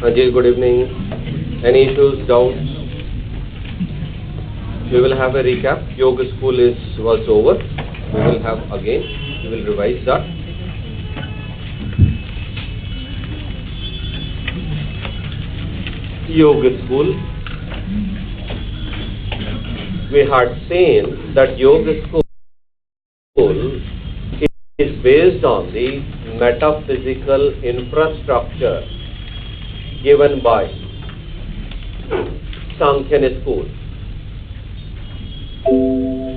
Ajay, good evening. Any issues, doubts? We will have a recap. Yoga school was over. We will have again. We will revise that. Yoga school. We had seen that yoga school is based on the metaphysical infrastructure given by Sankhya school.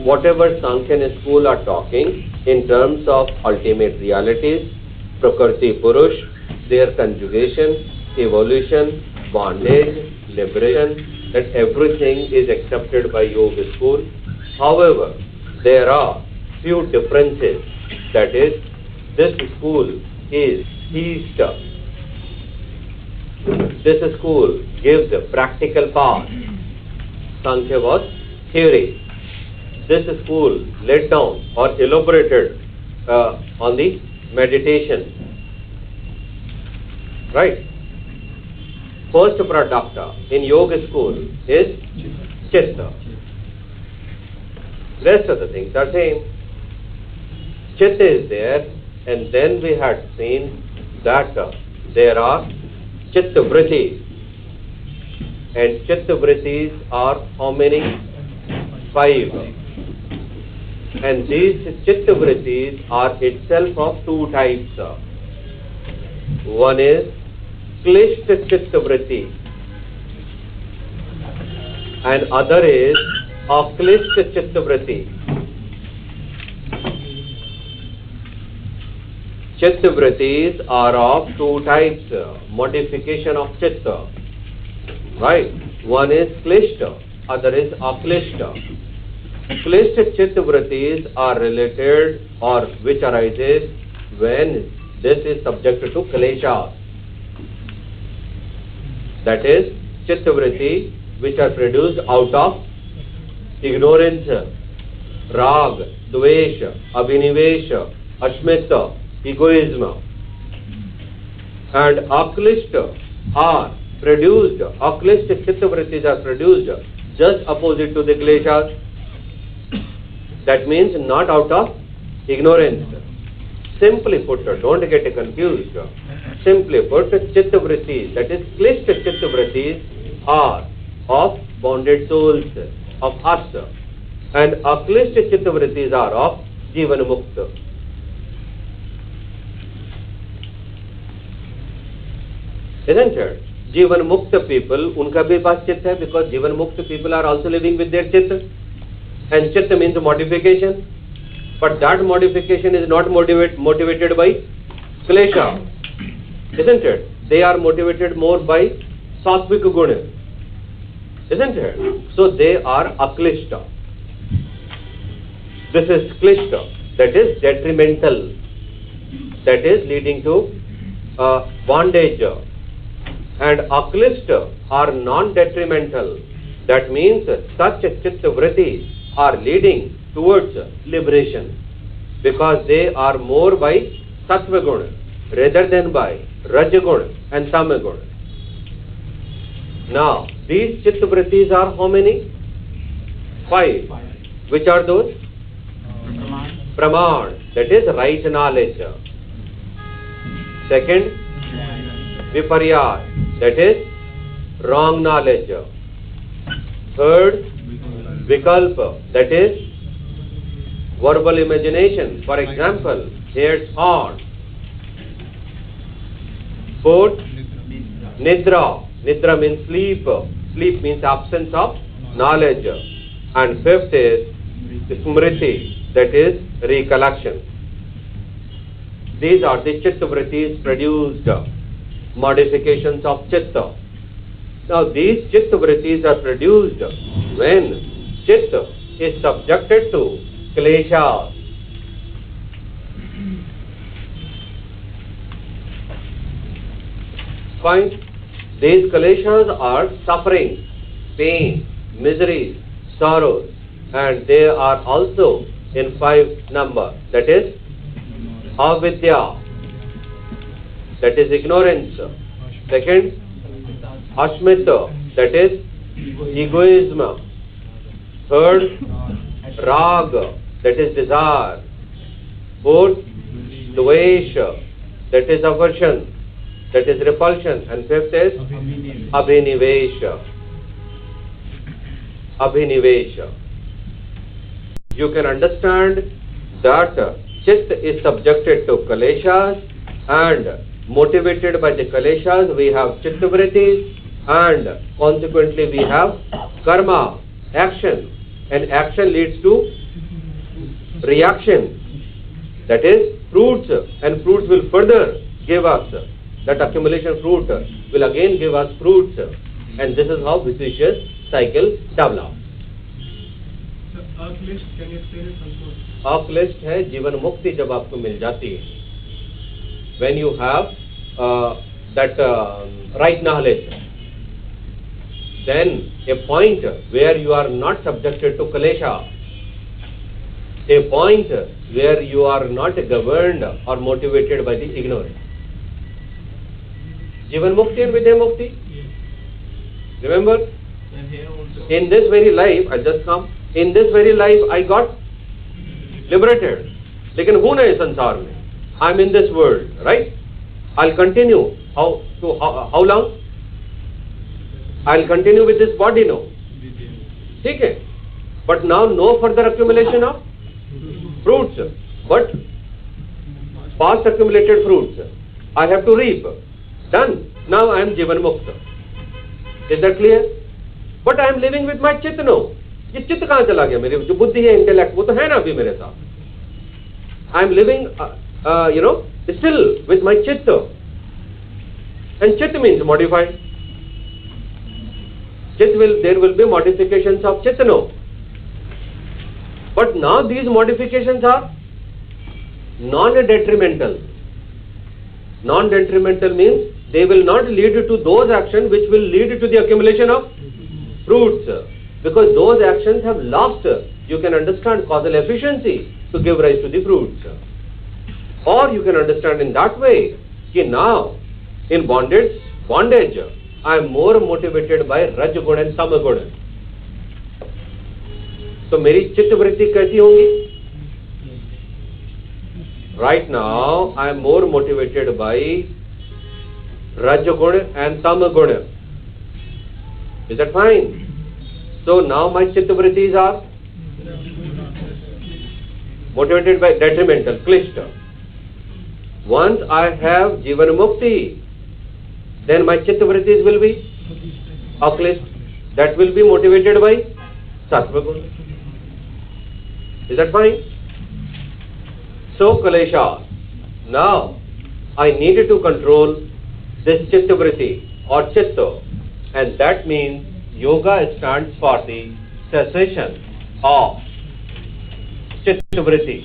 Whatever Sankhya school are talking in terms of ultimate realities, Prakriti Purush, their conjugation, evolution, bondage, liberation, that everything is accepted by yoga school. However, there are few differences. That is, this school is East. This school gives a practical path. Sankhya was theory. This school laid down or elaborated on the meditation. Right? First product in yoga school is Chitta. Rest of the things are same. Chitta is there, and then we had seen that there are Chitta Vrittis. And Chitta Vrittis are how many? 5. And these Chitta Vrittis are itself of 2 types. One is Klishta Chitta Vritti, and other is Aklishta Chitta Vritti. Chitta Vrittis are of 2 types, modification of Chitta. Right? One is Klishta, other is Aklishta. Klishta Chitta Vrittis are related or which arises when this is subjected to Kleshas. That is, Chitta Vritti which are produced out of ignorance, Rag, Dvesha, Abhinivesha, Ashmita, egoism. And Aklishta are produced, Aklishta Chitta Vrittis are produced just opposite to the Kleshas. That means not out of ignorance. Simply put, don't get confused. Simply put, Chitta Vrittis, that is Klishta Chitta Vrittis, are of bonded souls, of us. And Aklishta Chitta Vrittis are of Jivan Mukta. Isn't it? Jivan Mukta people, unka bhi paas Chitta hai, because Jivan Mukta people are also living with their Chitta. And Chitta means modification. But that modification is not motivated by Klesha. Isn't it? They are motivated more by Satvik Guna. Isn't it? So they are Aklishta. This is Klishta. That is detrimental. That is leading to bondage. And Aklishta are non-detrimental. That means such Chitta Vrittis are leading towards liberation, because they are more by Sattva Guna rather than by Raja Guna and Tama Guna. Now, these Chitta Vrittis are how many? 5. Which are those? Praman, that is right knowledge. Second, Viparyat, that is wrong knowledge. Third, Vikalpa, that is verbal imagination. For example, here's horn. Fourth, Nidra. Nidra means sleep. Sleep means absence of knowledge. And fifth is Smriti, that is recollection. These are the Chitta Vrittis produced, modifications of Chitta. Now these Chitta Vrittis are produced when Chitta is subjected to Kleshas. Fine. These Kleshas are suffering, pain, miseries, sorrows, and they are also in 5 number. That is Avidya, that is ignorance. Second, Ashmita, that is egoism. Third, Raga, that is desire. Fourth, Dvesha, that is aversion, that is repulsion. And fifth is Abhinivesha. Abhinivesha. You can understand that Chitta is subjected to Kaleshas, and motivated by the Kaleshas we have Chitta Vrittis, and consequently we have Karma, action, and action leads to reaction, that is fruits, and fruits will further give us, that accumulation fruit will again give us fruits, and this is how vicious cycle develops. Earth list can you explain it Santosh? Earth list है जीवन मुक्ति जब आपको मिल जाती है, when you have that right knowledge, then a point where you are not subjected to kalesha, a point where you are not governed or motivated by the ignorance. Jivan mukti and vidya mukti. Remember, in this very life, I just come, in this very life I got liberated. लेकिन हूँ ना इस संसार में, I am in this world, right? I'll continue. How long? I'll continue with this body now. ठीक है? But now no further accumulation of fruits, but past accumulated fruits I have to reap. Done. Now I am Jivan Mukta. Is that clear? But I am living with my चित्त now. ये चित्त कहाँ चला गया? मेरी जो बुद्धि है, इंटेलेक्ट, वो तो है ना अभी मेरे साथ. I am living, still with my chitta. And chitta means modified. There will be modifications of chitta now. But now these modifications are non-detrimental. Non-detrimental means they will not lead to those actions which will lead to the accumulation of fruits. Because those actions have lost, you can understand, causal efficiency to give rise to the fruits. Or you can understand in that way, that now in bondage, I am more motivated by Raj Guna and Tama Guna. So मेरी चित्त वृत्ति कैसी होंगी? Right now I am more motivated by Raj Guna and Tama Guna. Is that fine? So now my chitta vrittis are motivated by detrimental, klishta. Once I have Jivan Mukti, then my chitta vrittis will be aklist. That will be motivated by Sattva Guna. Is that fine? So Kalesha. Now I needed to control this chitta vritti or chitta, and that means yoga stands for the cessation of chitta vritti.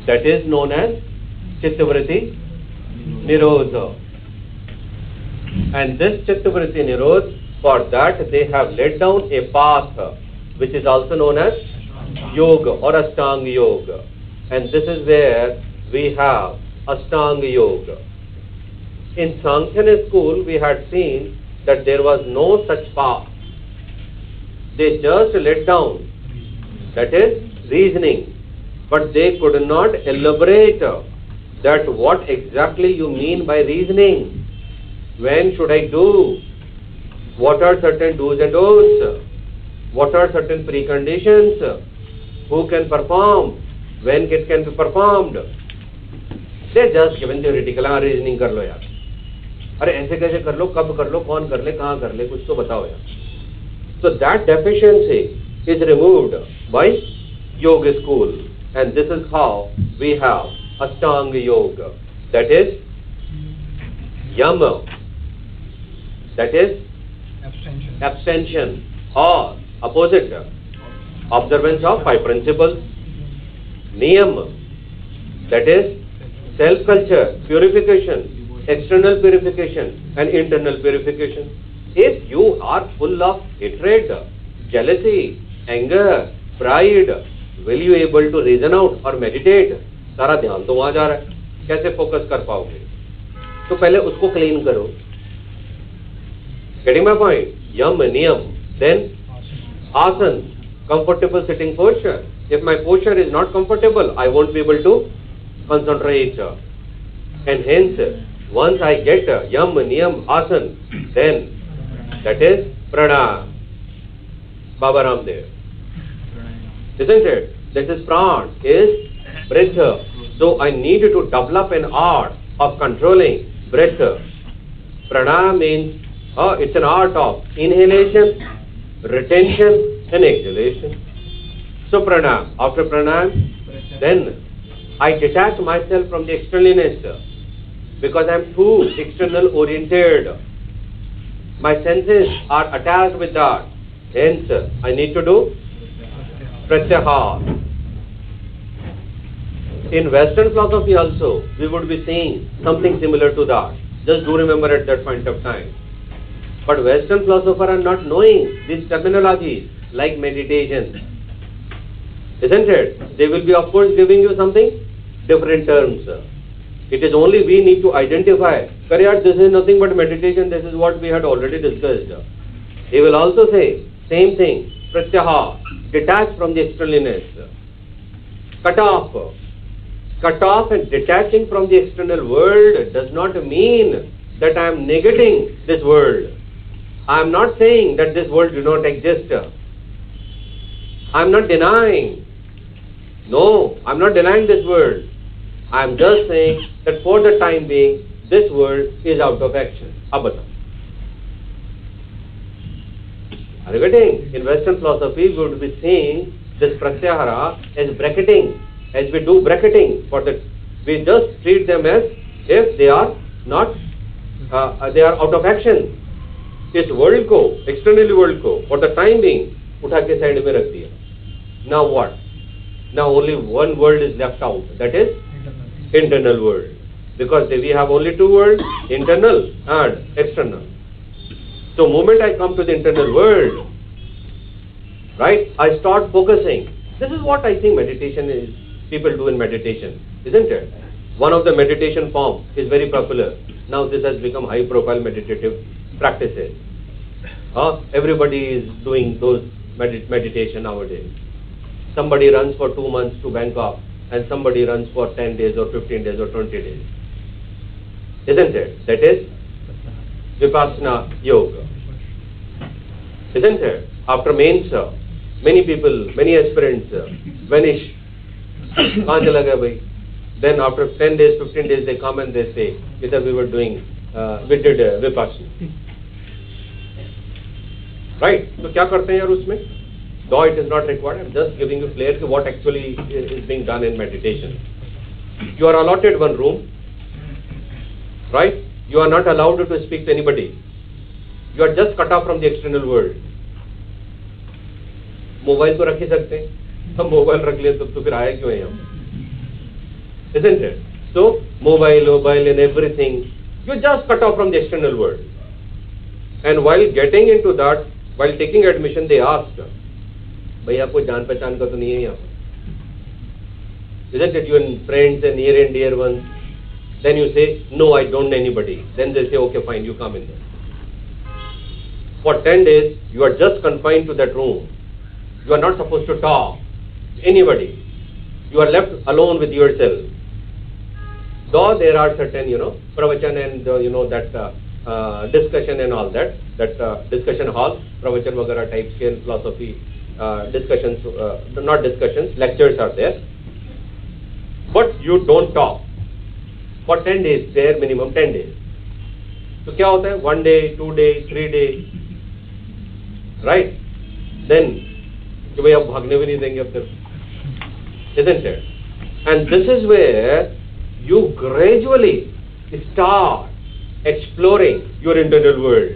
That is known as chitta vritti nirodha. And this chitta vritti nirodha, for that they have laid down a path which is also known as yoga or Ashtanga yoga. And this is where we have Ashtanga yoga. In Sankhya school we had seen that there was no such path. They just laid down, that is reasoning, but they could not elaborate that what exactly you mean by reasoning. When should I do? What are certain do's and don'ts? What are certain preconditions? Who can perform? When it can be performed? They just given theoretical reasoning कर लो यार. अरे ऐसे कैसे कर लो, कब कर लो, कौन कर ले, कहाँ कर ले, कुछ तो बताओ यार. So that deficiency is removed by yoga school, and this is how we have Ashtanga yoga. That is Yama. That is abstention, or opposite, observance of 5 principles. Niyam, that is self-culture, purification, external purification and internal purification. If you are full of hatred, jealousy, anger, pride, will you able to reason out or meditate? सारा ध्यान तो वहाँ जा रहा है, कैसे focus कर पाओगे? तो पहले उसको क्लीन करो. Getting my point? Yam, niyam. Then asan, comfortable sitting posture. If my posture is not comfortable, I won't be able to concentrate. And hence, once I get yam, niyam, asan, then that is pranam. Baba Ramdev. Isn't it? This is pran, is breath. So I need to develop an art of controlling breath. Pranam means it's an art of inhalation, retention and exhalation. So pranam. After pranam, then I detach myself from the externalness because I am too external oriented. My senses are attached with that. Hence, I need to do pratyahar. In Western philosophy also, we would be seeing something similar to that. Just do remember at that point of time. But Western philosophers are not knowing these terminologies like meditation. Isn't it? They will be of course giving you something different terms. It is only we need to identify. Kariyat, this is nothing but meditation, this is what we had already discussed. He will also say, same thing, pratyahar, detach from the externalness. Cut off. Cut off and detaching from the external world does not mean that I am negating this world. I am not saying that this world do not exist. I am not denying. No, I am not denying this world. I am just saying that for the time being, this world is out of action. Abata. Are you getting? In Western philosophy, we would be seeing this pratyahara as bracketing. As we do bracketing for that, we just treat them as if they are not, they are out of action. इस world को, externally world को, for the time being उठा के side में रख दिया. Now what? Now only one world is left out, that is internal world. Because we have only two worlds, internal and external. So moment I come to the internal world, right, I start focusing. This is what I think meditation is, people do in meditation, isn't it? One of the meditation form is very popular. Now this has become high profile meditative practices. Everybody is doing those meditation nowadays. Somebody runs for 2 months to Bangkok and somebody runs for 10 days or 15 days or 20 days. Isn't it? That is Vipassana Yoga. Isn't it? After mains, many people, many aspirants vanish. Kahan chala gaya bhai? Then after 10 days, 15 days, they come and they say, either we were doing, we did Vipassana. Right? So क्या करते हैं यार उसमें? Though it is not required, I am just giving you flair to what actually is being done in meditation. You are allotted one room, right? You are not allowed to speak to anybody. You are just cut off from the external world. Mobile तो रख ही सकते हैं, हम mobile रख लिए तो फिर आए क्यों हैं हम? Isn't it? So mobile and everything, you just cut off from the external world. And while getting into that, while taking admission, they asked, भैया कोई जान पहचान का तो नहीं है यहाँ पर? Isn't it? Your friends and near and dear ones. Then you say, no, I don't know anybody. Then they say, okay, fine, you come in there. For 10 days, you are just confined to that room. You are not supposed to talk to anybody. You are left alone with yourself. Though there are certain, pravachan and, that discussion and all that, discussion hall, pravachan vagara type scale philosophy, discussions, not discussions, lectures are there. But you don't talk. For 10 days, there minimum 10 days. So क्या होता है? 1 day, 2 days, 3 days, right? Then कि भाई अब भागने भी नहीं देंगे अब तक, isn't it? And this is where you gradually start exploring your internal world.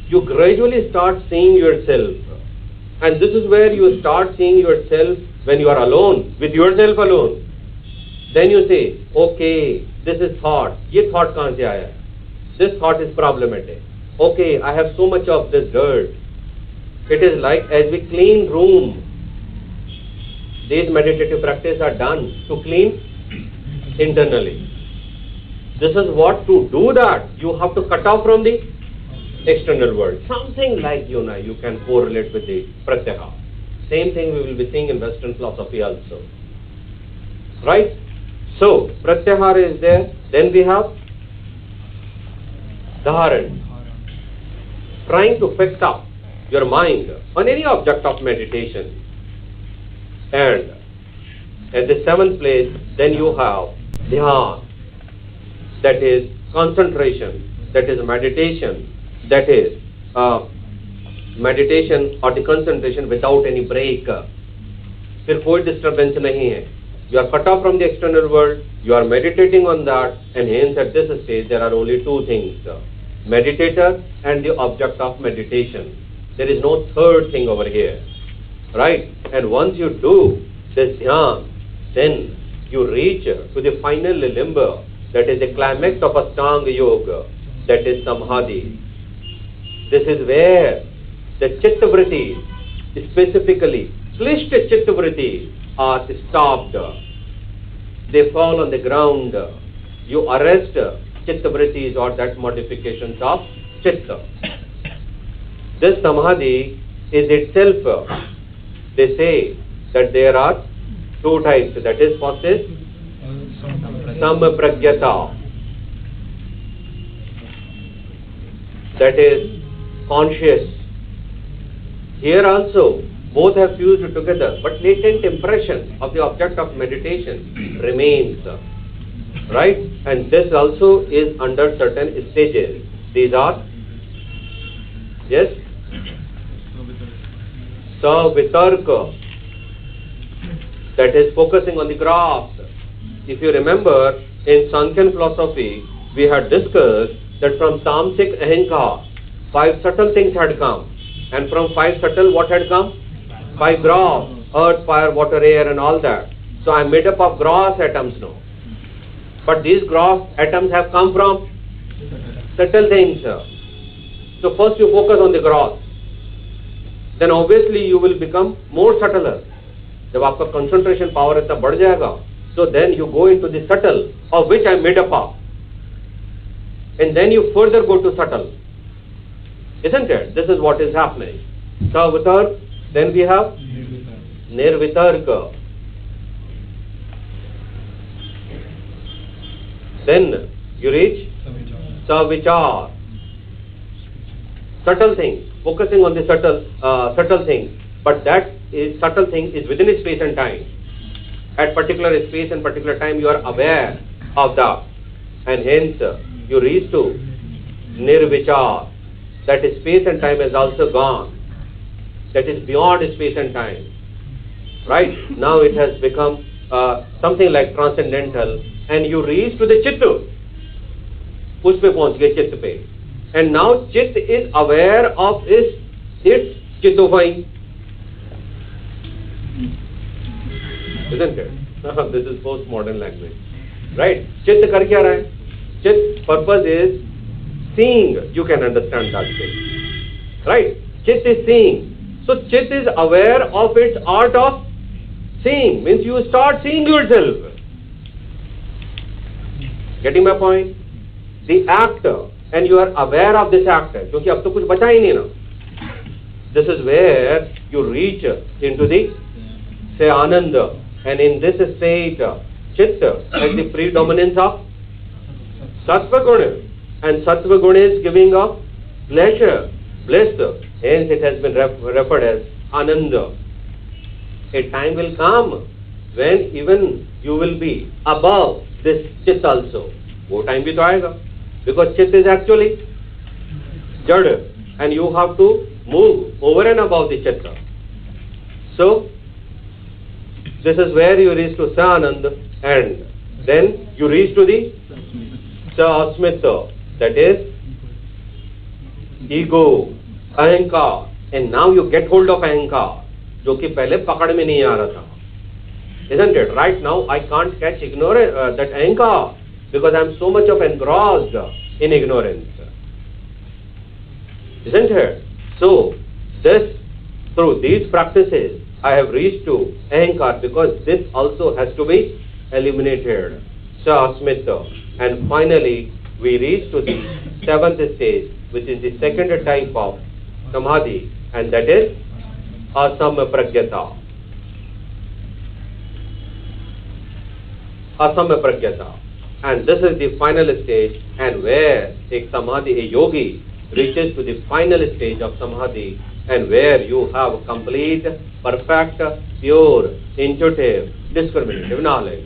You gradually start seeing yourself, and this is where you start seeing yourself when you are alone, with yourself alone. Then you say, okay, this is thought. ये thought कहाँ से आया? This thought is problematic. Okay, I have so much of this dirt. It is like as we clean room, these meditative practices are done to clean internally. This is what to do that. You have to cut off from the external world. Something like, you can correlate with the pratyaha. Same thing we will be seeing in Western philosophy also. Right? So, pratyahara is there. Then we have dharan. Trying to fix up your mind on any object of meditation. And at the seventh place, then you have dhyan. That is concentration. That is meditation. That is meditation or the concentration without any break. फिर कोई disturbance नहीं है. You are cut off from the external world, you are meditating on that, and hence at this stage there are only two things, meditator and the object of meditation. There is no third thing over here, right? And once you do this dhyan, then you reach to the final limb, that is the climax of Ashtanga Yoga, that is Samadhi. This is where the chitta vritti, specifically klishta chitta vritti, are stopped. They fall on the ground. You arrest chitta vrittis or that modifications of chitta. This samadhi is itself, they say that there are two types. That is, first is sampragyata. That is conscious. Here also, both have fused together, but latent impression of the object of meditation remains, right? And this also is under certain stages. These are, yes, savitarka, that is focusing on the grasp. If you remember, in Sankhya philosophy, we had discussed that from tamasic ahankar, 5 subtle things had come, and from 5 subtle, what had come? 5 gross, earth, fire, water, air, and all that. So I am made up of gross atoms now. But these gross atoms have come from subtle things. So first you focus on the gross. Then obviously you will become more subtler. जब आपका concentration power इतना बढ़ जाएगा, so then you go into the subtle, of which I am made up of. And then you further go to subtle. Isn't it? This is what is happening. Savitar. Then we have nirvitarka. Then you reach savichar. Subtle things, focusing on the subtle things. But that is subtle thing is within a space and time. At particular space and particular time you are aware of that. And hence you reach to nirvichar. That is space and time has also gone. That is beyond space and time, right? Now it has become something like transcendental, and you reach to the chitta. उस पे पहुंच गए चित्त पे, and now चित्त is aware of its चित्तोपाई, isn't it? This is postmodern language, right? चित्त कर क्या रहा है? चित्त purpose is seeing. You can understand that thing, right? Chitt is seeing. So Chit is aware of its art of seeing, means you start seeing yourself. Getting my point? The actor, and you are aware of this actor, क्योंकि अब तो कुछ बचा ही नहीं ना. This is where you reach into the, say, Ananda, and in this state, Chitta has the predominance of Sattva Guna, and Sattva Guna is giving of pleasure, bliss. Hence it has been referred as Ananda. A time will come when even you will be above this Chit also. वो time भी तो आएगा, because Chit is actually Jada, and you have to move over and above the Chitta. So this is where you reach to Sa-Ananda, and then you reach to the Sa-Asmita, that is ego, ahankar, and now you get hold of ahankar, जो कि पहले पकड़ में नहीं आ रहा था. Isn't it? Right now I can't catch that ahankar because I am so much of engrossed in ignorance. Isn't it? So this, through these practices, I have reached to ahankar, because this also has to be eliminated. Sa-Asmita. And finally we reach to the 7th stage, which is the second type of samadhi, and that is asampragyata. Asampragyata. And this is the final stage, and where a samadhi, a yogi, reaches to the final stage of samadhi, and where you have complete, perfect, pure, intuitive, discriminative knowledge.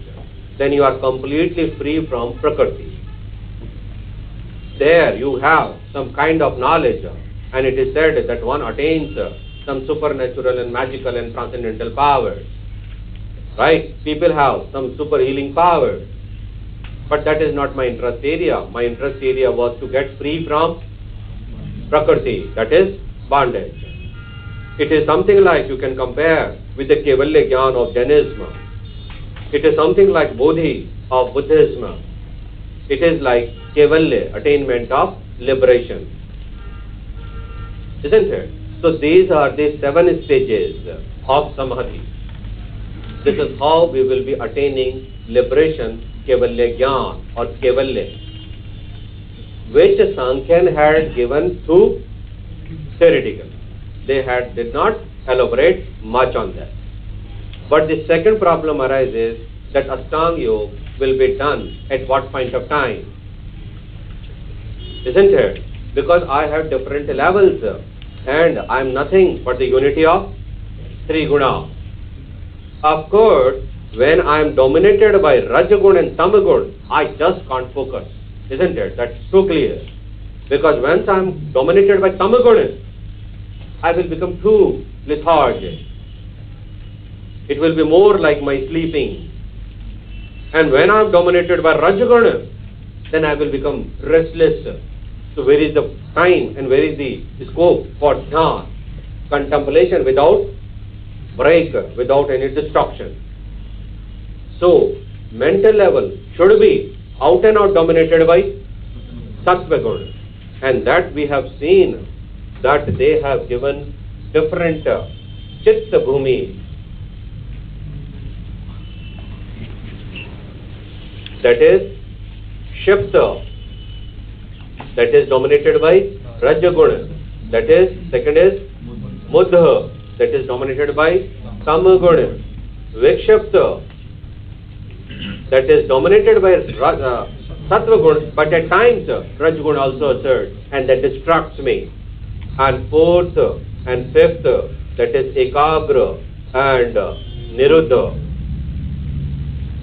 Then you are completely free from prakriti. There you have some kind of knowledge, and it is said that one attains some supernatural and magical and transcendental powers. Right? People have some super healing powers. But that is not my interest area. My interest area was to get free from prakriti, that is bondage. It is something like you can compare with the Kevalya Gyan of Jainism. It is something like Bodhi of Buddhism. It is like Kevalya, attainment of liberation. Isn't it? So these are the 7 stages of Samadhi. This is how we will be attaining liberation, Kevalya Gyan or Kevalya, which Sankhyan had given through theoretical. They did not elaborate much on that. But the second problem arises that Ashtanga Yoga will be done at what point of time? Isn't it? Because I have different levels and I am nothing but the unity of 3 guna. Of course, when I am dominated by Rajagun and Tamagun, I just can't focus. Isn't it? That's so clear. Because once I am dominated by Tamagun, I will become too lethargic. It will be more like my sleeping. And when I am dominated by Rajaguna, then I will become restless. So where is the time and where is the scope for dhyan, contemplation without break, without any destruction? So mental level should be out and out dominated by Sattva Guna. And that we have seen that they have given different Chitta Bhumi. That is Shipta, that is dominated by Rajaguna. That is, second is Muddha, that is dominated by Tamaguna. Vikshipta, that is dominated by Sattva Guna, but at times Rajaguna also asserts, and that distracts me. And fourth and fifth, that is Ekagra and Niruddha,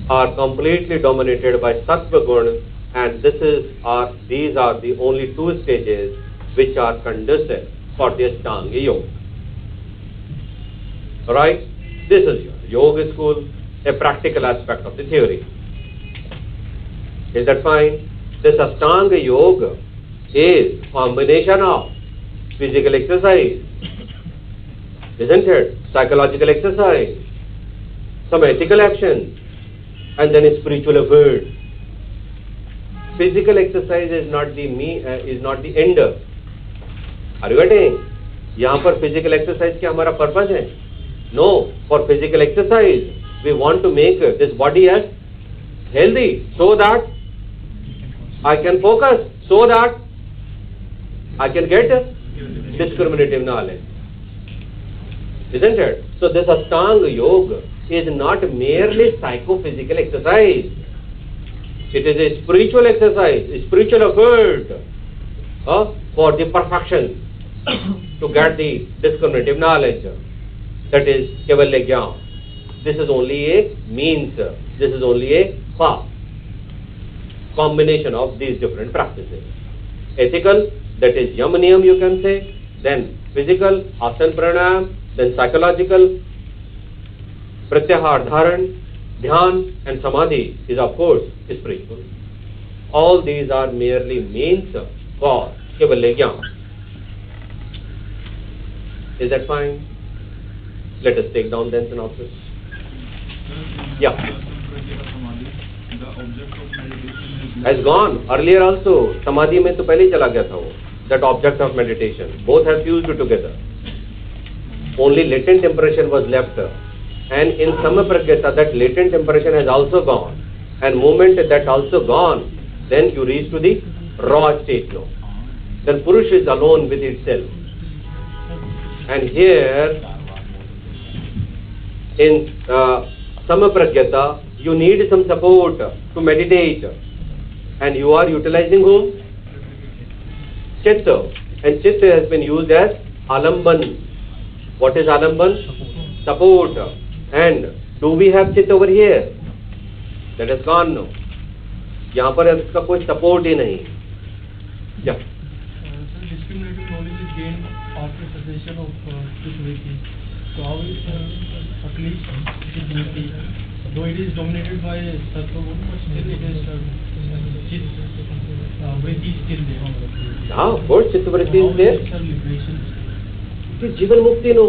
are completely dominated by Sattva Guna, and these are the only 2 stages which are conducive for the Ashtanga Yoga. Alright? This is Yoga school, a practical aspect of the theory. Is that fine? This Ashtanga Yoga is combination of physical exercise, isn't it? Psychological exercise, some ethical action, and then a spiritual effort. Physical exercise is not the end. Are you getting? यहाँ पर physical exercise क्या हमारा purpose है? No, for physical exercise we want to make this body as healthy so that I can focus, so that I can get discriminative knowledge. Isn't it? So this Ashtanga Yoga is not merely psychophysical exercise. It is a spiritual exercise, a spiritual effort for the perfection to get the discriminative knowledge. That is Kevalya Gyan. This is only a means, this is only a path. Combination of these different practices. Ethical, that is Yam Niyam you can say, then physical, Asana Pranayam, then psychological, Pratyahar Dharan, Dhyan and Samadhi is of course spiritual. All these are merely means for Kevalya Gyan. Is that fine? Let us take down then synopsis. Yeah. The object of meditation Has gone. Earlier also, Samadhi mein to pehle hi chala gaya tha wo. That object of meditation. Both have fused together. Only latent impression was left. And in Samapragyata, that latent impression has also gone. And moment that also gone, then you reach to the raw state now. then Purush is alone with itself. And here, in Samapragyata, you need some support to meditate. And you are utilizing whom? Chitta. And Chitta has been used as Alamban. What is Alamban? Support. And do we have Chitta over here? That is gone now. यहाँ पर इसका कोई support ही नहीं. Yeah. So discriminative knowledge is gained after cessation of chitta-vritti. So how is at least chitta-vritti, though it is dominated by sattva-guna, but still it is chitta-vritti is still there. Yeah, of course, chitta-vritti is there. How is liberation? It is Jivan Mukti, no.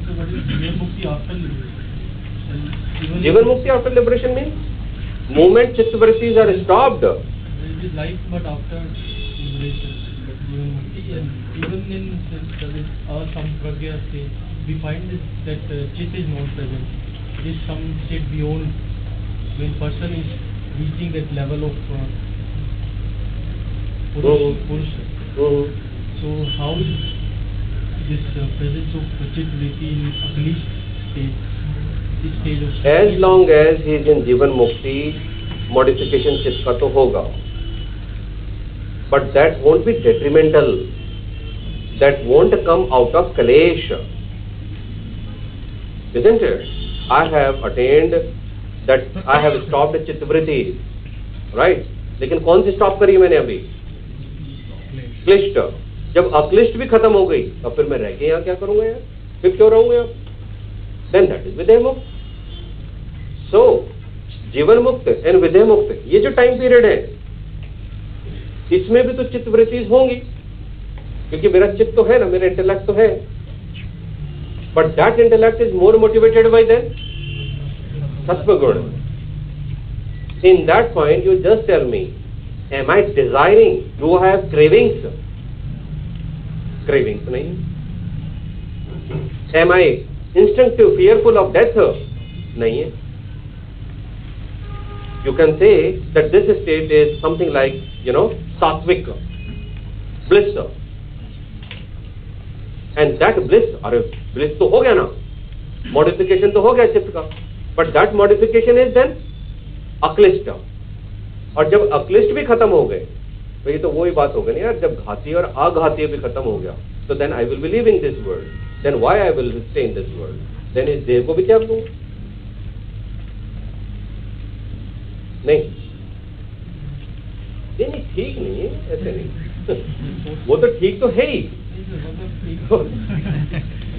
So what is Jivan Mukti after liberation? Jivan Mukti after liberation means moment chitta-vrittis are stopped. It is life but after liberation. But Jivan Mukti, and even in our Sampragya state, we find that Chit is not present. It is some state beyond when person is reaching that level of Purusha. So how is this presence of Chit-vritti in Akalish state? As long as he is in Jivan Mukti, modification चित्त का तो होगा, but that won't be detrimental. That won't come out of Kalesh, isn't it? I have attained that, I have stopped चित्तवृत्ति, right? लेकिन कौन सी stop करी मैंने अभी? क्लिष्ट. जब अक्लिष्ट भी खत्म हो गई, तो फिर मैं रह के यहाँ क्या करूँगा यार? फिर क्यों रहूँगा? Then that is Videh Mukta. So, Jivan Mukta and Videh Mukta, ये जो time period है, इसमें भी तो चित्त वृत्तिज होंगी, क्योंकि मेरा चित्त तो है ना, मेरा इंटेलेक्ट तो है. But that intellect is more motivated by the Sattva Guna. In that point, you just tell me, am I desiring? Do I have cravings? Cravings, nahi. Am I instinctive, fearful of death? Nahi hai. You can say that this state is something like, sattvic, bliss. And that bliss, bliss to ho gaya na, modification to ho gaya चित्त का, but that modification is then अक्लिष्ट. और जब अक्लिष्ट भी खत्म हो गए, तो ये तो वही बात हो गई ना यार, जब घाती और अघाती भी खत्म हो गया, तो then I will be leaving this world. Then why I will stay in this world? Then इस देह को भी त्याग दूँ? नहीं, नहीं ठीक नहीं है, ऐसे नहीं. वो तो ठीक तो है ही,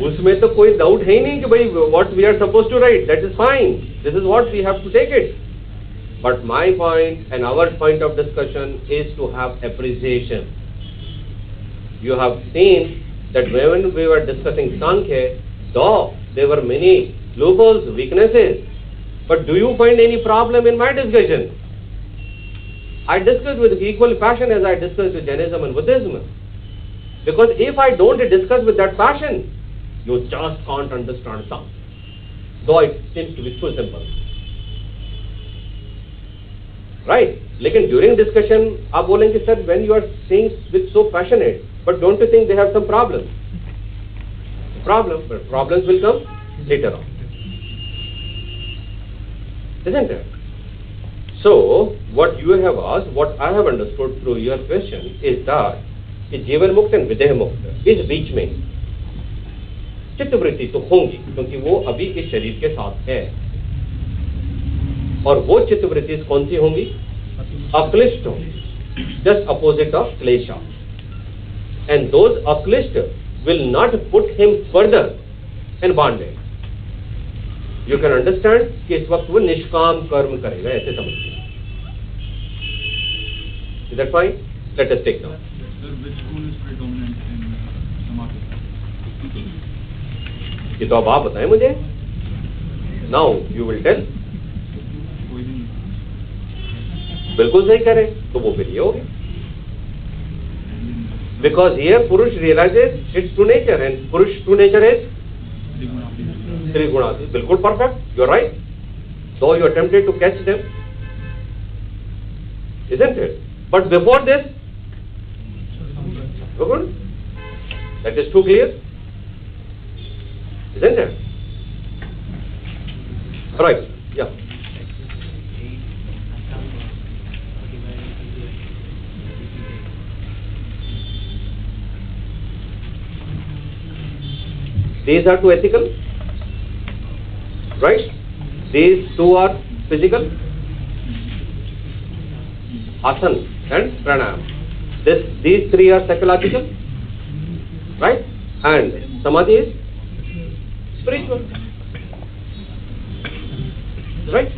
उसमें तो कोई डाउट है ही नहीं कि भाई what we are supposed to write, that is fine, this is what we have to take it. But my point and our point of discussion is to have appreciation. You have seen that when we were discussing Sankhya, though there were many loopholes, weaknesses, but do you find any problem in my discussion? I discussed with equal passion as I discussed with Jainism and Buddhism. Because if I don't discuss with that passion, you just can't understand something. Though it seems to be so simple. Right? Lekin during discussion, आप बोलेंगे sir, when you are saying with so passionate, but don't you think they have some problems? But problems will come later on. Isn't it? So, what you have asked, what I have understood through your question is that कि जीवन मुक्त और विदेह मुक्त इस बीच में चित्तवृत्ति तो होंगी, क्योंकि वो अभी इस शरीर के साथ है. और वो चित्तवृत्ति कौन सी होंगी? अक्लिष्ट होंगी, just opposite of klesha. And those अक्लिष्ट will not put him further in bondage. You can understand कि इस वक्त वो निष्काम कर्म करेगा, ऐसे समझिए. Is that fine? Let us take now. Sir, which school is predominant in Samadhi? ये तो अब आप बताएं मुझे. Now you will tell. कोई भी नहीं. बिल्कुल सही करें तो वो फिर ये हो गया. Because here Purush realizes its true nature, and Purush true nature is Triguna. बिल्कुल perfect. You are right. Though you attempted to catch them, isn't it? But before this, Good? That is too clear? Isn't it? Right. Yeah. These are two ethical, right? These two are physical, asana and pranayama. These three are psychological, right? And samadhi is spiritual, right?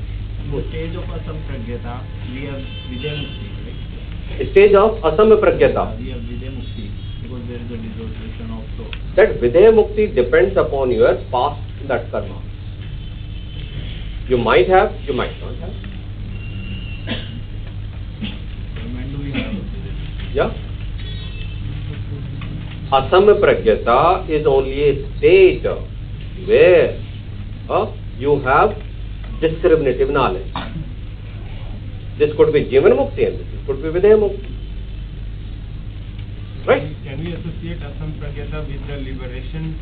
The stage of asampragyata, we have vidya-mukti, right? Stage of asampragyata. We have vidya-mukti because there is a dissociation of soul. That vidya mukti depends upon your past that karma. You might have, you might not have. When do we have it? Yeah. Asampragyata is only a state where you have discriminative knowledge. This could be Jivan Mukti and this could be Vidya Mukti. Right? Can we associate asampragyata with the liberation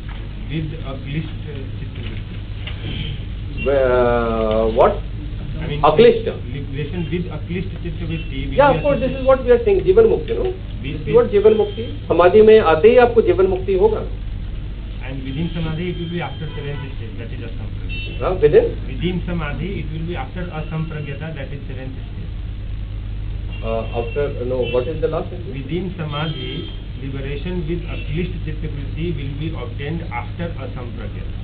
with a glist chitta? What? I mean, Aklishta. liberation with a glist chitta. Yeah, of course, this is what we are saying, Jivan Mukti, no? This is what Jivan Mukti. Samadhi में आते ही आपको जीवन मुक्ति होगा. And within samadhi, it will be after 7th stage, that is asampragyata. Within samadhi, it will be after asampragyata, that is 7th stage. After, no, what is the last sentence? Within samadhi, liberation with aklishta chitta vritti will be obtained after asampragyata.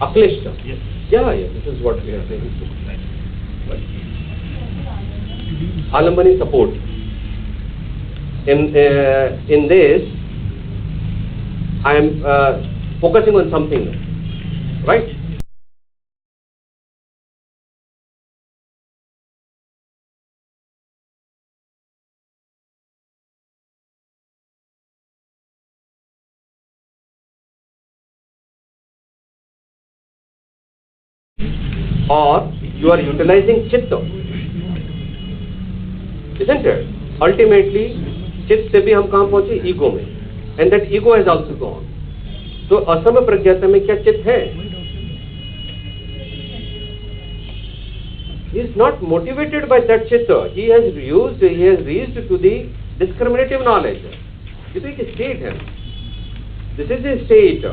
Aklishta. Yes. Yeah, this is what we are saying. Right. Alambani support. In this, I am focusing on something, right? Or you are utilizing chitta, isn't it? Ultimately, चित्त से भी हम कहाँ पहुंचे? Ego में, and that ego has also gone. तो असम प्रज्ञाता में क्या चित्त है? He is not motivated by that chitta. He has reached to the discriminative knowledge. This is a state है. This is a state.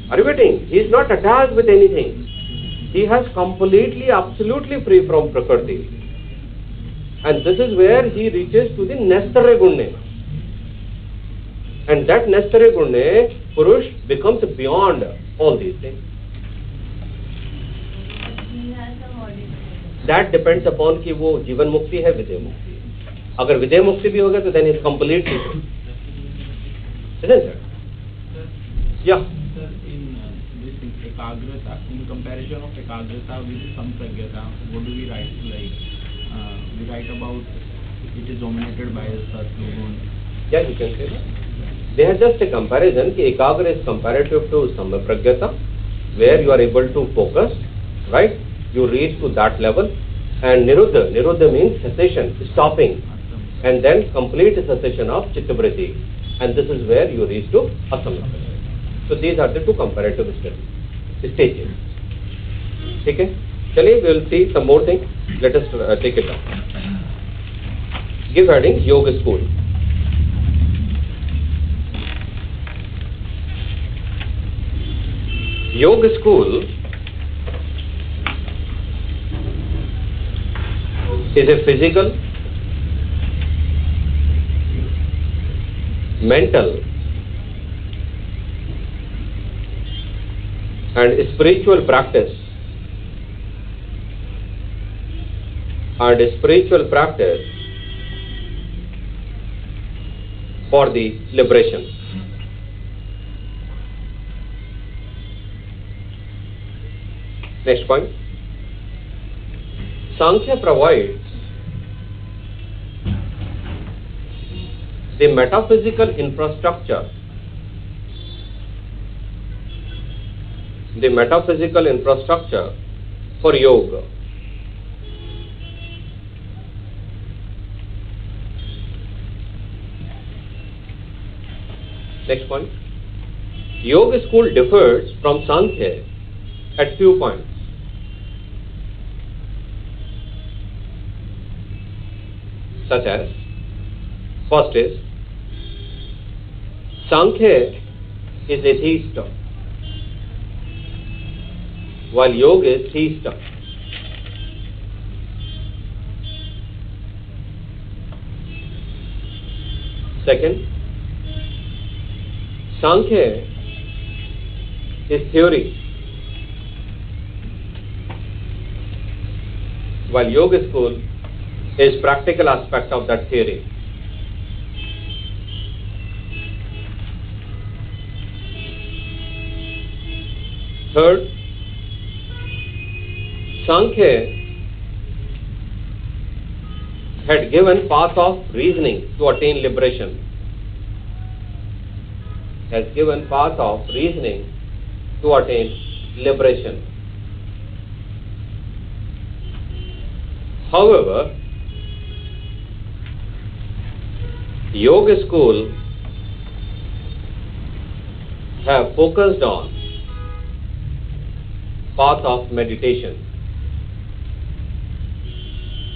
Are you getting? He is not attached with anything. He has completely, absolutely free from Prakriti. And this is where he reaches to the Nestare Gunne. And that Nestare Gunne, Purush becomes beyond all these things. That depends upon कि वो जीवन मुक्ति है, विजय मुक्ति है. अगर विजय मुक्ति भी होगा तो then it's completely free. Isn't it? Yeah. Sir, in this ekagrata, in comparison of ekagrata with sampragyata, what do we write? Like, we write about it is dominated by a sattva. Yeah, you can say that. They are just a comparison कि एकाग्र is comparative to sampragyata, where you are able to focus, right? You reach to that level, and niruddha means cessation, stopping, and then complete cessation of chittavriti, and this is where you reach to asampragyata. So these are the two comparative stages. Okay? Chaliye, we will see some more things. Let us take it down. Give heading Yoga School. Yoga School is a physical, mental, and spiritual practice, for the liberation. Next point. Sankhya provides the metaphysical infrastructure for yoga. Next point. Yoga school differs from Sankhya at few points. Such as, first is, Sankhya is atheist, while Yoga is theist. Second, Sankhya is theory, while Yoga school is practical aspect of that theory. Third, Sankhya had given path of reasoning to attain liberation. Has given path of reasoning to attain liberation. However, Yoga school have focused on path of meditation.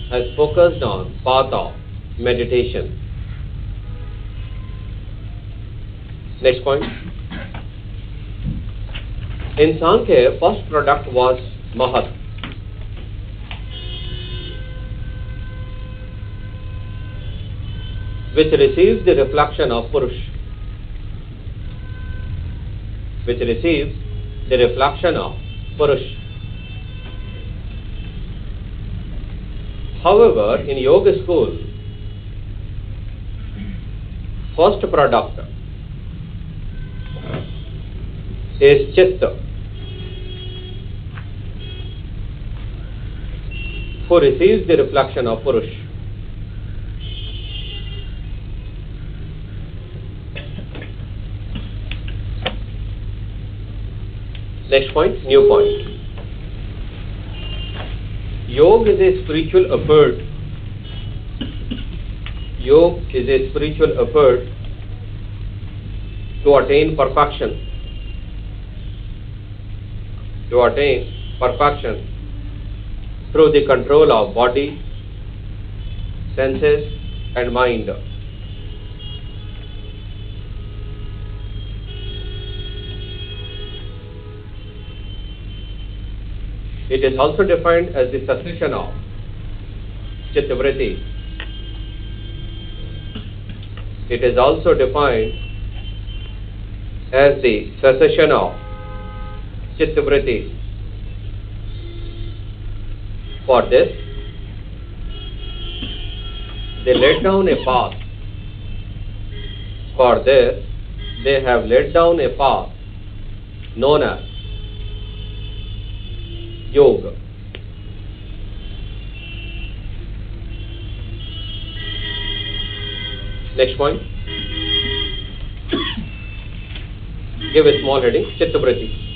Has focused on path of meditation. Next point. In Sankhya, first product was Mahat. Which receives the reflection of Purush. Which receives the reflection of Purush. However, in Yoga school, first product is Chitta, who receives the reflection of Purush. Next point, new point. Yoga is a spiritual effort. Yoga is a spiritual effort to attain perfection. To attain perfection through the control of body, senses, and mind. It is also defined as the cessation of Chittavritti. It is also defined as the cessation of Chittavritti. For this, they laid down a path. For this, they have laid down a path known as Yoga. Next point. Give a small heading, Chittavritti.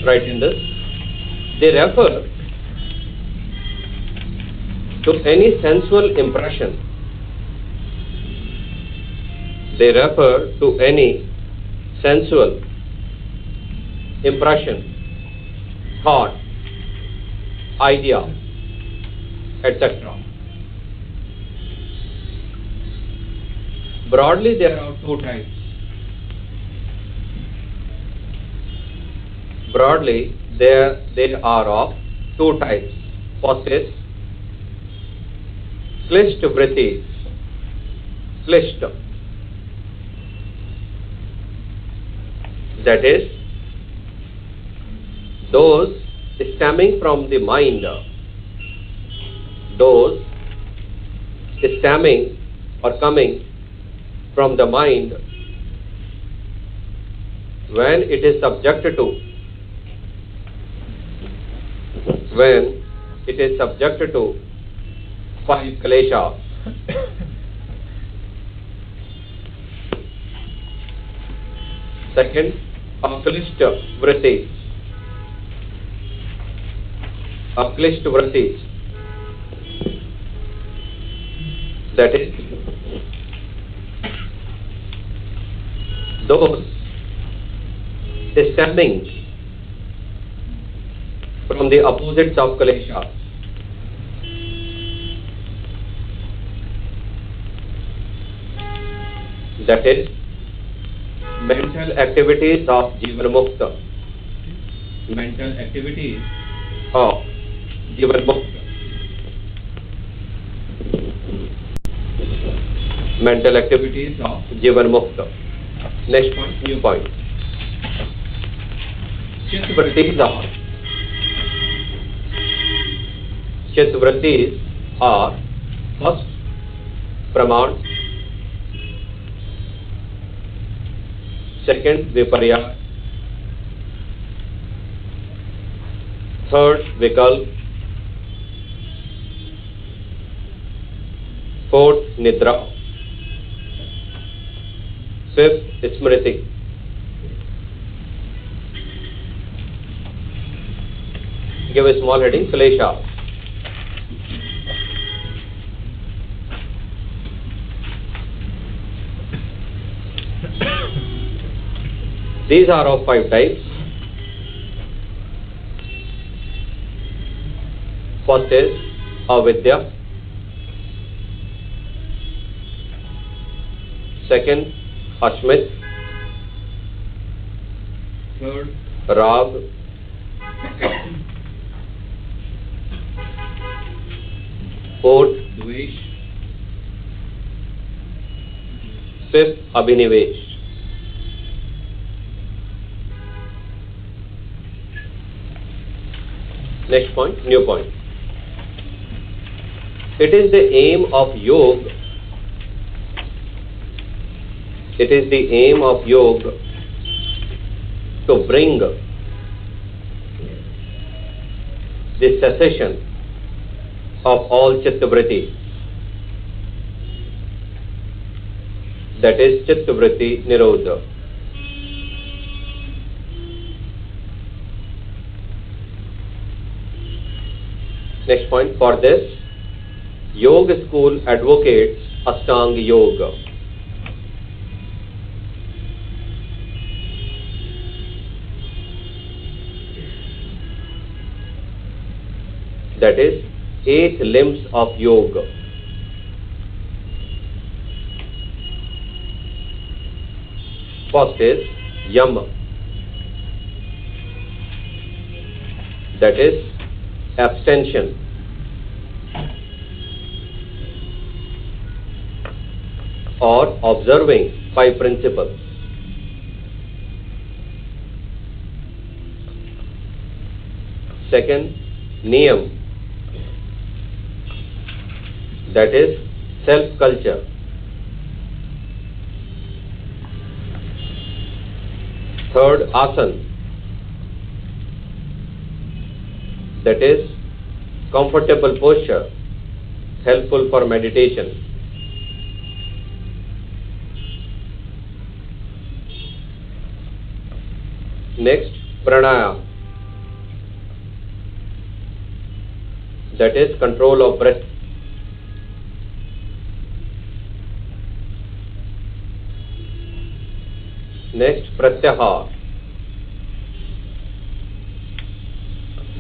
Right in this, they refer to any sensual impression. They refer to any sensual impression, thought, idea, etc. Broadly, there are two types. Broadly, there are of two types. First is Klishta Vritti. Klishta. That is, those stemming from the mind, those stemming or coming from the mind when it is subjected to five kleshas. Second, Aklishta Vritti. that is those stemming from the opposites of klesha. That is mental activities of Jivan Mukta. Mental activities of Jivan Mukta. Mental activities of Jivan Mukta. Next point, new point. Chittavrittis are first praman, second viparya, third vikalp, fourth nidra, fifth smriti. Give a small heading, klesha. These are of 5 types. First is avidya, second ashmit, third rag, fourth dvesh, fifth abhinivesh. Next point, new point. It is the aim of yoga. It is the aim of yoga to bring the cessation of all chittavritti. That is chittavritti nirodha. Next point, for this, yoga school advocates Ashtanga yoga. That is 8 limbs of yoga. First is yama. That is abstention. Or observing 5 principles. Second, niyam. That is self-culture. Third, asana. That is comfortable posture, helpful for meditation. Next, pranayama. That is control of breath. Next, pratyahara.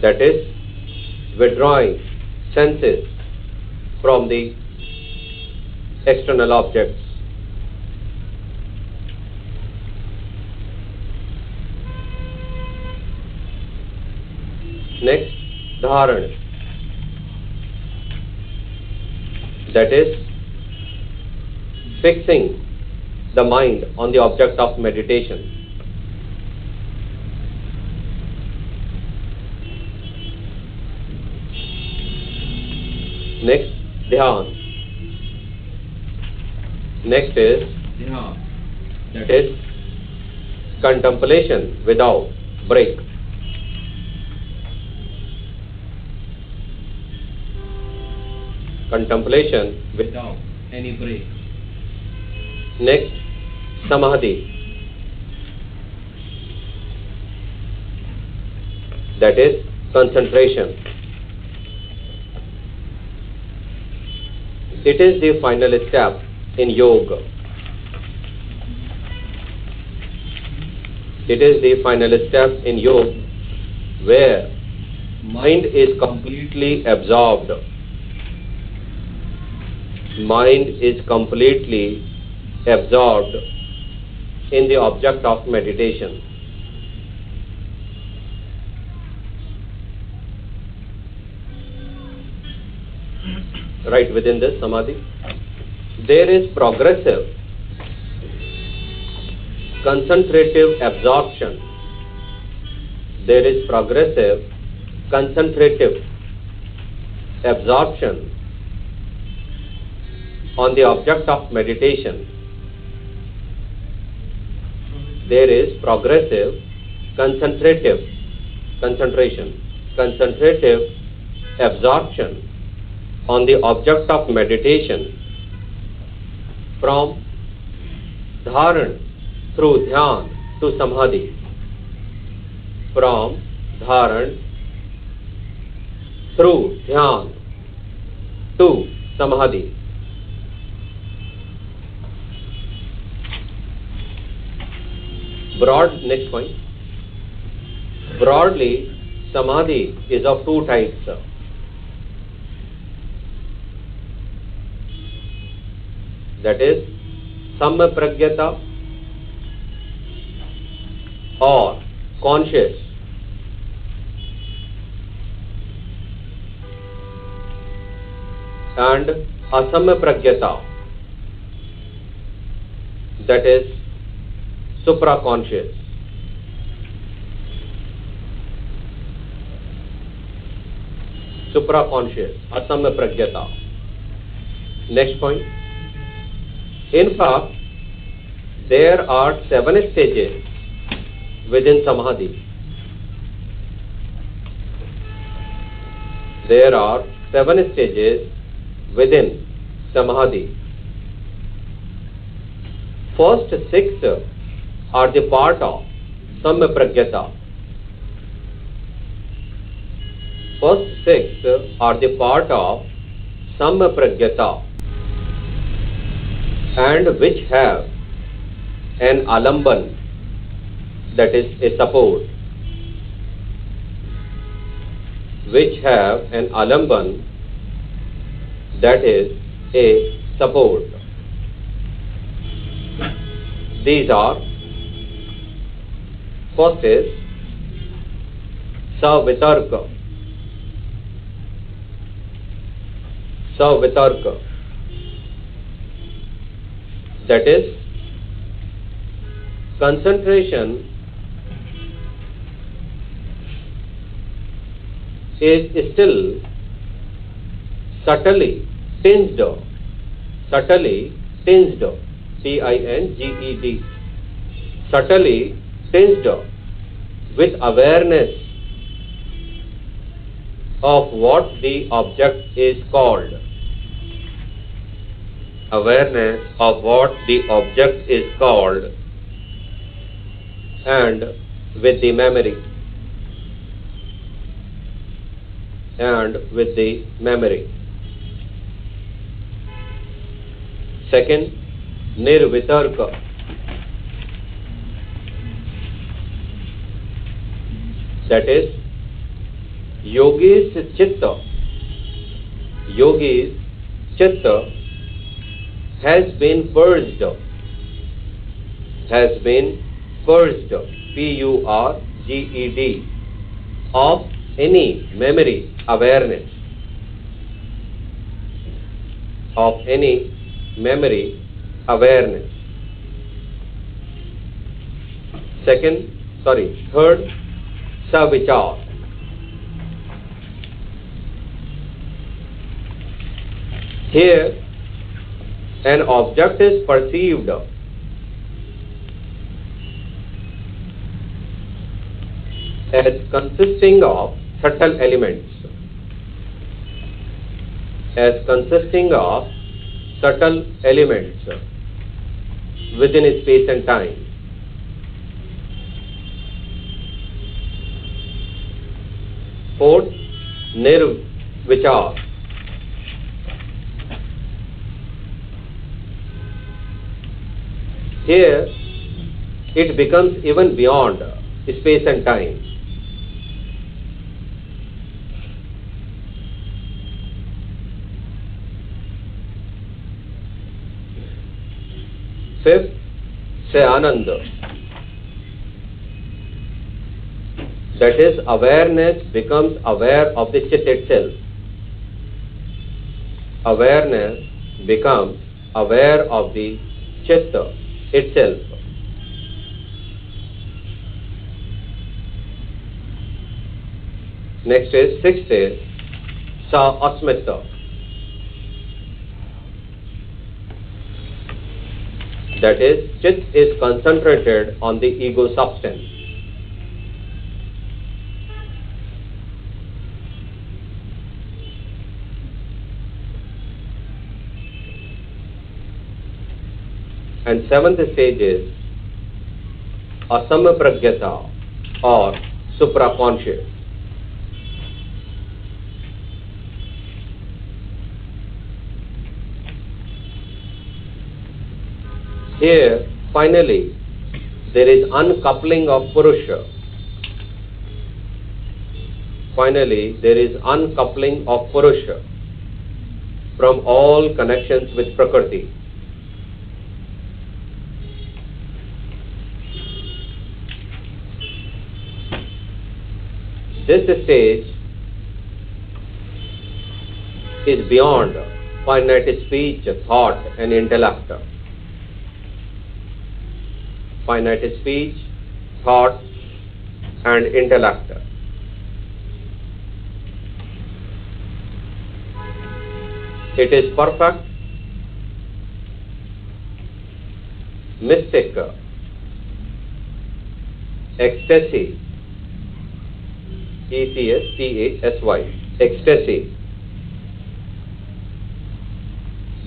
That is withdrawing senses from the external objects. Next, dharana. That is fixing the mind on the object of meditation. Next, dhyan. Next is dhyan. That is contemplation without break. Contemplation without any break. Next, samadhi. That is concentration. It is the final step in yoga. It is the final step in yoga where mind is completely absorbed. Mind is completely absorbed in the object of meditation. Right within this samadhi, there is progressive, concentrative absorption. There is progressive, concentrative absorption on the object of meditation. There is progressive, concentrative absorption on the object of meditation from dharan through dhyan to samadhi. From dharan through dhyan to samadhi. Next point. Broadly, samadhi is of two types. That is, sampragyata or conscious, and asampragyata, that is supraconscious. Supraconscious, asampragyata. Next point. In fact, there are 7 stages within samadhi. There are 7 stages within samadhi. First 6 are the part of sampragyata. First 6 are the part of sampragyata, and which have an alamban, that is a support, which have an alamban, that is a support. These are, first is savitarka. Savitarka, that is concentration is still subtly tinged, T-I-N-G-E-D, subtly tinged with awareness of what the object is called. Awareness of what the object is called, and with the memory. Second, nirvitarka. That is, yogi's chitta has been purged, P-U-R-G-E-D, of any memory awareness, Third, savichar. Here, an object is perceived as consisting of subtle elements, within space and time. Fourth, nirvichar. Here it becomes even beyond space and time. Fifth, say Ananda. That is, awareness becomes aware of the Chit itself. Awareness becomes aware of the Chitta itself. Next is, sixth is, Sa Asmita. That is, Chit is concentrated on the ego substance. And seventh stage is Asamapragyata or supraconscious. Here, finally, there is uncoupling of Purusha. Finally, there is uncoupling of Purusha from all connections with Prakriti. This stage is beyond finite speech, thought and intellect. Finite speech, thought and intellect. It is perfect, mystic, ecstasy, ecstasy, ecstasy.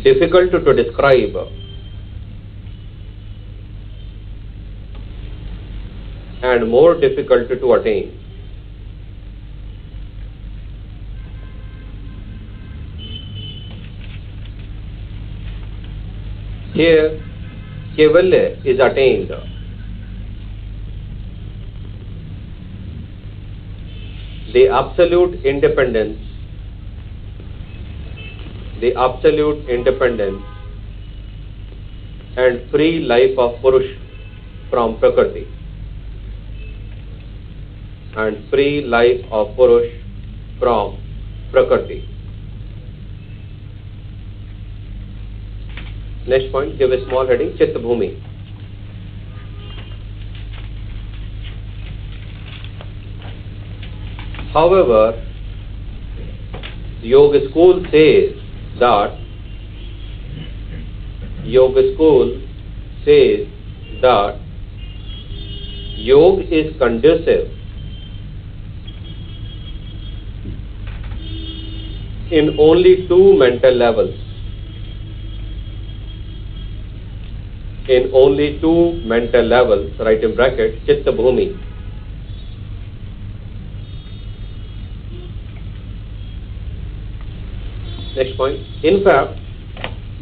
Difficult to describe, and more difficult to attain. Here, Kaivalya is attained. The absolute independence and free life of Purush from Prakriti. And free life of Purush from Prakriti. Next point, give a small heading, Chitta Bhumi. However, Yoga school says that Yoga is conducive in only two mental levels. In only two mental levels, write in bracket, Chitta Bhumi. Next point. In fact,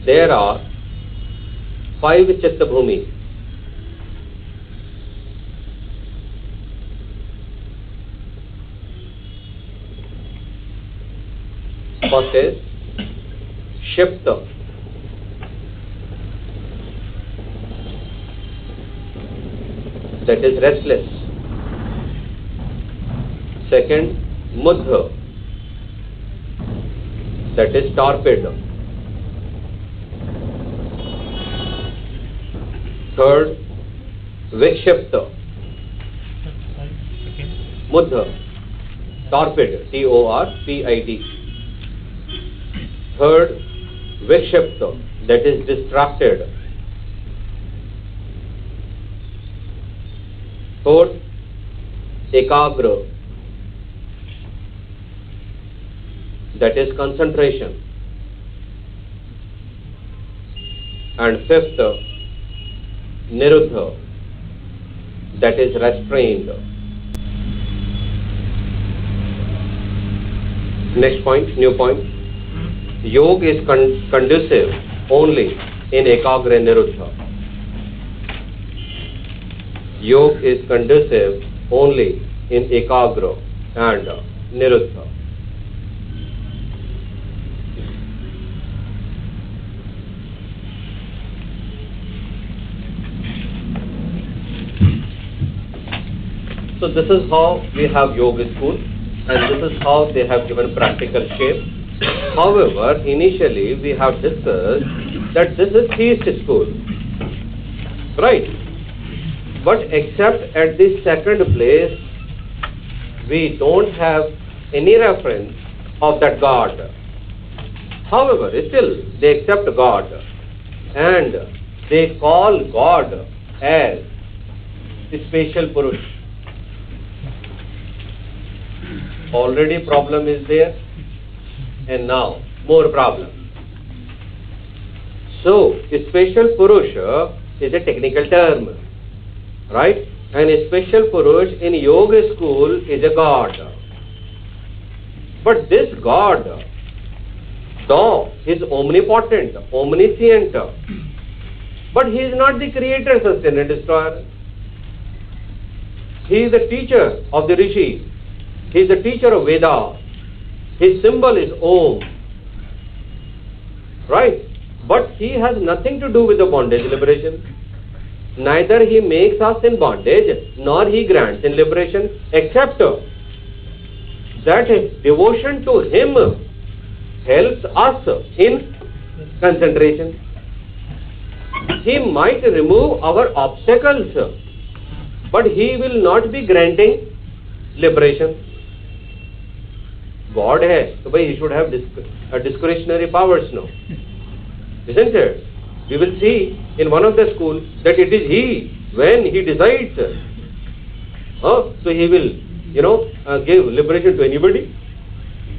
there are 5 Chitta Bhumi. First is Shipta. That is restless. Second, Muddha. That is torpid. Third, Vikshipta. Muddha, torpid, T-O-R-P-I-D. Third, Vikshipta, that is distracted. Fourth, Ekagra, that is concentration. And fifth, Niruddha, that is restrained. Next point, new point. Yoga is conducive only in Ekagra Niruddha. Yoga is conducive only in Ekagra and Niruddha. So this is how we have yoga school, and this is how they have given practical shape. However, initially we have discussed that this is theist school, right? But except at the second place, we don't have any reference of that God. However, still they accept God and they call God as special Purush. Already problem is there, and now more problem. So, special Purusha is a technical term, right? And a special Purush in yoga school is a God. But this God, though he is omnipotent, omniscient, but he is not the creator, sustainer, destroyer. He is the teacher of the rishis. He is the teacher of Vedas. His symbol is Om. Right? But he has nothing to do with the bondage liberation. Neither he makes us in bondage, nor he grants in liberation, except that devotion to him helps us in concentration. He might remove our obstacles, but he will not be granting liberation. God hai, so he should have discretionary powers now. Isn't it? We will see in one of the schools that it is he, when he decides, so he will, give liberation to anybody.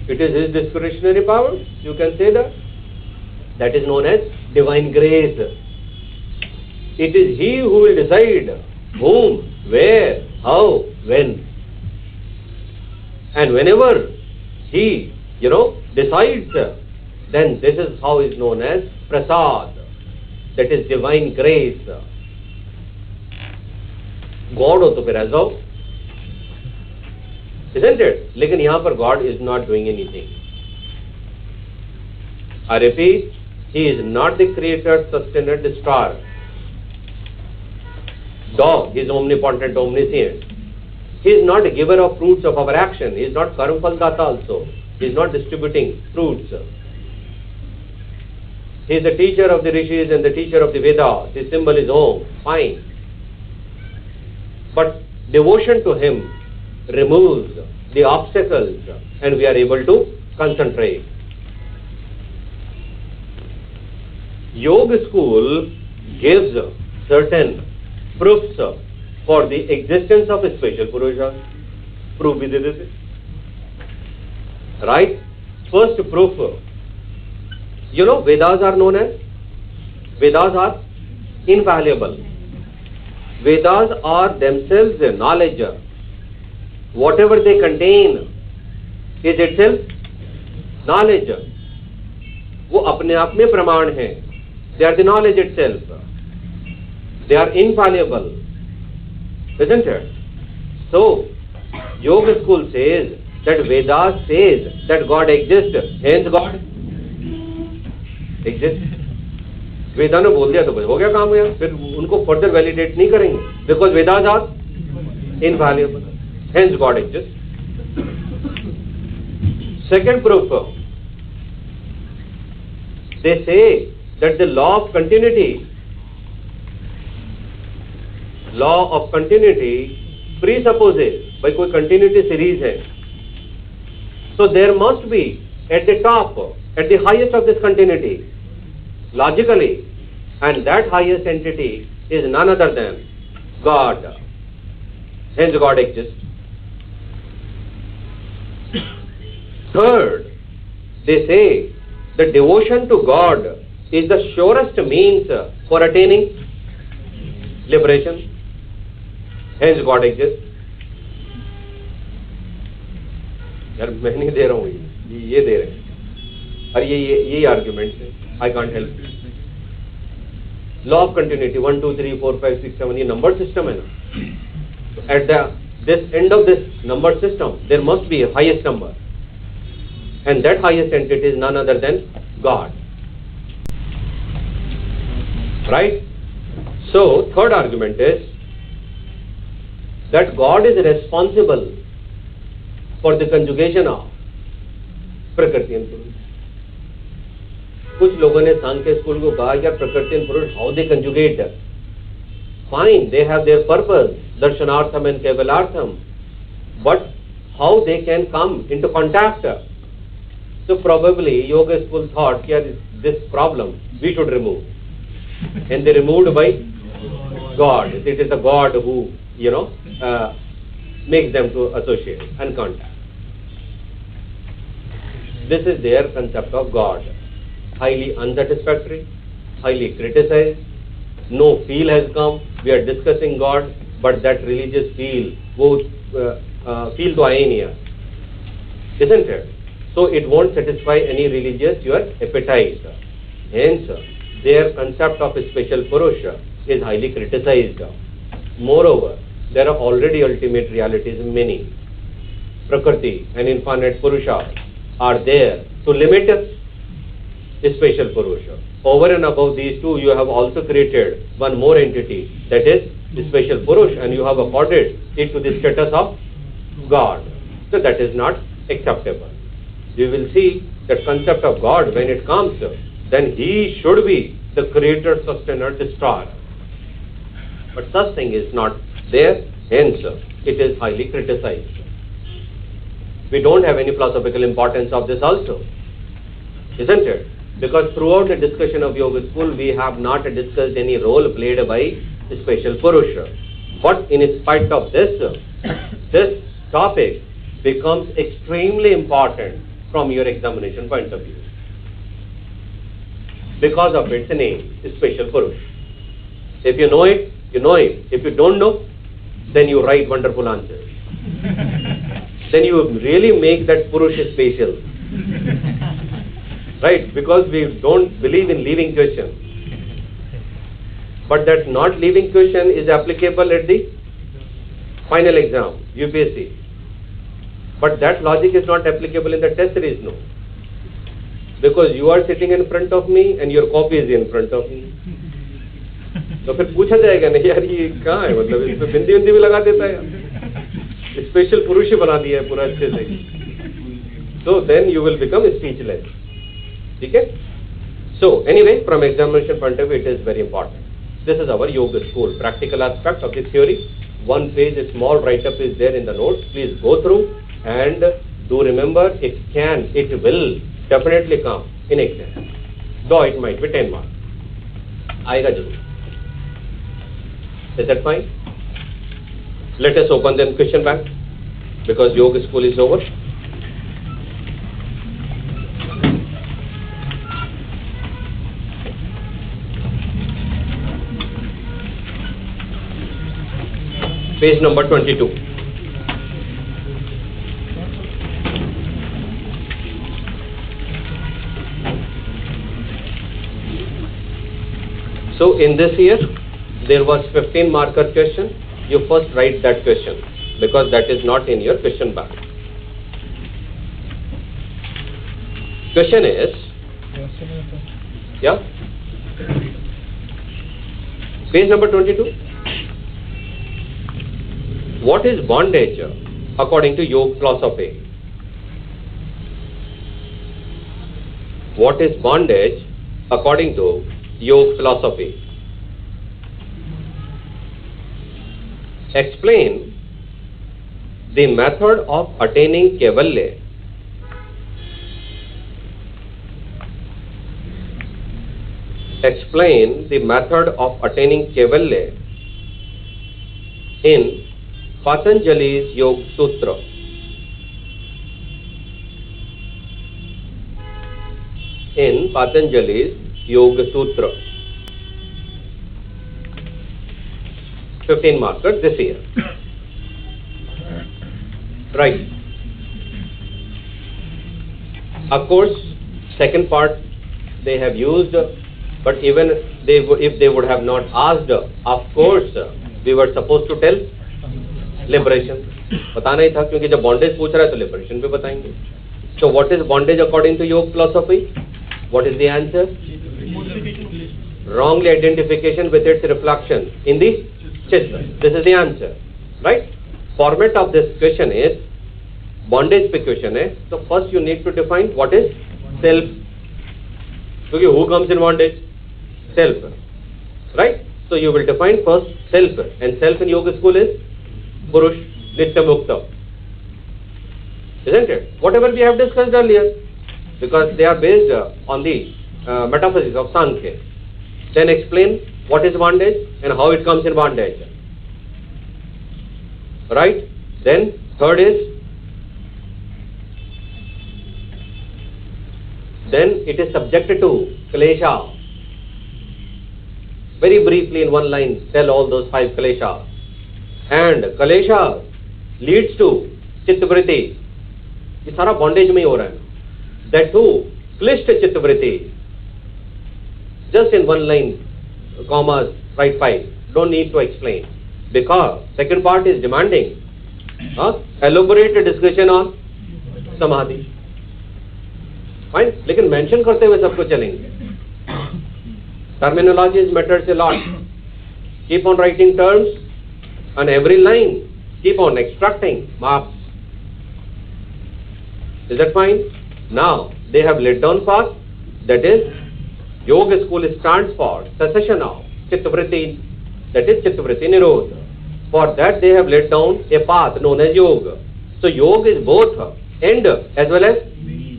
It is his discretionary power, you can say that. That is known as divine grace. It is he who will decide whom, where, how, when. And whenever he, decides, then this is how is known as prasad. That is divine grace. God हो तो फिर ऐसा हो, isn't it? लेकिन यहाँ पर God is not doing anything. I repeat, he is not the creator, sustainer, destroyer. Though he is omnipotent, omniscient. He is not a giver of fruits of our action. He is not karmapal data also. He is not distributing fruits. He is the teacher of the rishis and the teacher of the Vedas. His symbol is Om. Fine. But devotion to him removes the obstacles and we are able to concentrate. Yoga school gives certain proofs for the existence of a special Purusha. Proof bhi de dete. Right? First proof, Vedas are known as, Vedas are infallible. Vedas are themselves knowledge. Whatever they contain is itself knowledge. वो अपने आप में प्रमाण हैं. They are the knowledge itself. They are infallible. Isn't it? So, Yoga school says that Vedas says that God exists, hence God exists. वेदा ने बोल दिया तो बस हो गया काम यार, फिर उनको फर्दर वैलिडेट नहीं करेंगे, because Vedas are invaluable, hence God exist. Second proof, they say that the law of continuity presupposes, भाई कोई कंटिन्यूटी सीरीज है, so there must be at the top, at the highest of this continuity, logically, and that highest entity is none other than God. Hence God exists. Third, they say that devotion to God is the surest means for attaining liberation. Hence God exists. यार मैं नहीं दे रहा हूँ, ये दे रहे हैं, और ये आर्ग्यूमेंट है, I can't help. Law of continuity 1 2 3 4 5 6 7 ये नंबर सिस्टम है ना, At this end of this number system, there must be a highest number. And that highest entity is none other than God. Right? So, third argument is that God is responsible for the conjugation of Prakriti and Purush. कुछ लोगों ने सांख्य school को कहा यार प्रकृति and पुरुष how they conjugate. Fine, they have their purpose, darshanartham and kevalartham, but how they can come into contact? So probably yoga school thought here this problem we should remove, and they removed by God. It is the God who makes them to associate and contact. This is their concept of God. Highly unsatisfactory, highly criticized. No feel has come. We are discussing God, but that religious feel, feel to aenia, isn't it? So it won't satisfy any religious your appetite. Hence, their concept of a special Purusha is highly criticized. Moreover, there are already ultimate realities many. Prakriti and infinite Purusha are there to limit a special Purusha. Over and above these two, you have also created one more entity, that is the special Purusha, and you have accorded it to the status of God. So that is not acceptable. You will see that concept of God, when it comes, then He should be the creator, sustainer, destroyer. But such thing is not there, hence it is highly criticized. We don't have any philosophical importance of this also, isn't it? Because throughout the discussion of yoga school, we have not discussed any role played by the special Purusha. But in spite of this, this topic becomes extremely important from your examination point of view. Because of its name, the special Purusha. If you know it, you know it. If you don't know, then you write wonderful answers. Then you really make that Purusha special. Right? Because we don't believe in leaving question. But that not leaving question is applicable at the final exam, UPSC. But that logic is not applicable in the test series, no. Because you are sitting in front of me and your copy is in front of me. तो फिर पूछा जाएगा नहीं यार ये कहाँ है, मतलब इसमें बिंदी बिंदी भी लगा देता है यार, स्पेशल पुरुष ही बना दिया है पूरा अच्छे से. So then you will become speechless. ठीक है? So anyway, from examination point of view, it is very important. This is our yoga school, practical aspect of the theory. One page, a small write-up is there in the notes. Please go through and do remember. It will definitely come in exam. Though it might be 10 marks. आएगा जरूर. Is that fine? Let us open the question bank because yoga school is over. Page number 22. So in this year, there was 15 marker question. You first write that question because that is not in your question bank. Question is, yeah, page number 22. What is bondage according to yoga philosophy? What is bondage according to yoga philosophy? Explain the method of attaining Kaivalya. Explain the method of attaining Kaivalya in Patanjali's Yoga Sutra. In Patanjali's Yoga Sutra. 15 markers this year. Right. Of course, second part they have used, but even if they would have not asked, of course, we were supposed to tell liberation. बताना ही था क्योंकि जब bondage पूछ रहा है तो liberation भी बताएंगे. So what is bondage according to yoga philosophy? What is the answer? Wrongly identification with its reflection in the chitta. This is the answer, right? Format of this question is bondage पे question है. So first you need to define what is self. क्योंकि who comes in bondage? Self, right? So you will define first self, and self in yoga school is Purush, Nitya Mukta. Isn't it? Whatever we have discussed earlier, because they are based on the metaphysics of Sankhya. Then explain what is bondage and how it comes in bondage. Right? Then third is, then it is subjected to klesha. Very briefly in one line tell all those 5 kleshas. And klesha leads to chittavritti. ये सारा bondage में ही हो रहा है. That too, क्लिष्ट चित्तवृत्ति. Just in one line, commas, write 5. Don't need to explain. Because second part is demanding elaborate discussion on samadhi. Fine? लेकिन mention करते हुए सबको चलेंगे. Terminologies matters a lot. Keep on writing terms on every line. Keep on extracting marks. Is that fine? Now, they have laid down path, that is, Yoga school stands for cessation of Chittavritti, that is Chittavritti Nirodha. For that they have laid down a path known as Yoga. So Yoga is both end as well as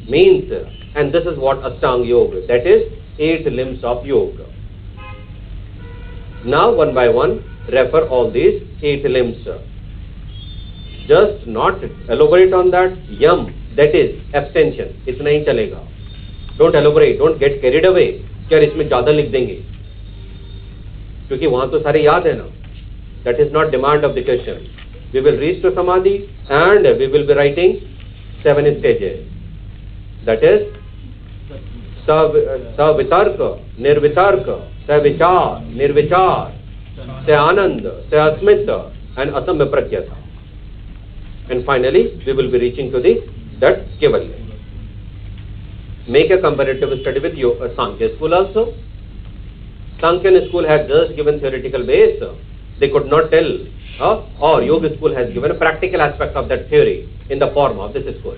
means. And this is what Ashtanga Yoga, that is 8 limbs of Yoga. Now one by one, refer all these 8 limbs. Just not elaborate on that. Yam, that is abstention. इतना ही चलेगा. Don't elaborate, don't get carried away. क्या इसमें ज़्यादा लिख देंगे? क्योंकि वहाँ तो सारे याद है ना. That is not demand of the question. We will reach to samadhi and we will be writing 7 stages. That is savitarka, nirvitarka, savichar, nirvichar, sayananda, sayasmita, and asamya prakyata. And finally, we will be reaching to that kevalya. Make a comparative study with your Sankhya school also. Sankhya school had just given theoretical base. They could not tell, or Yoga school has given a practical aspect of that theory in the form of this school.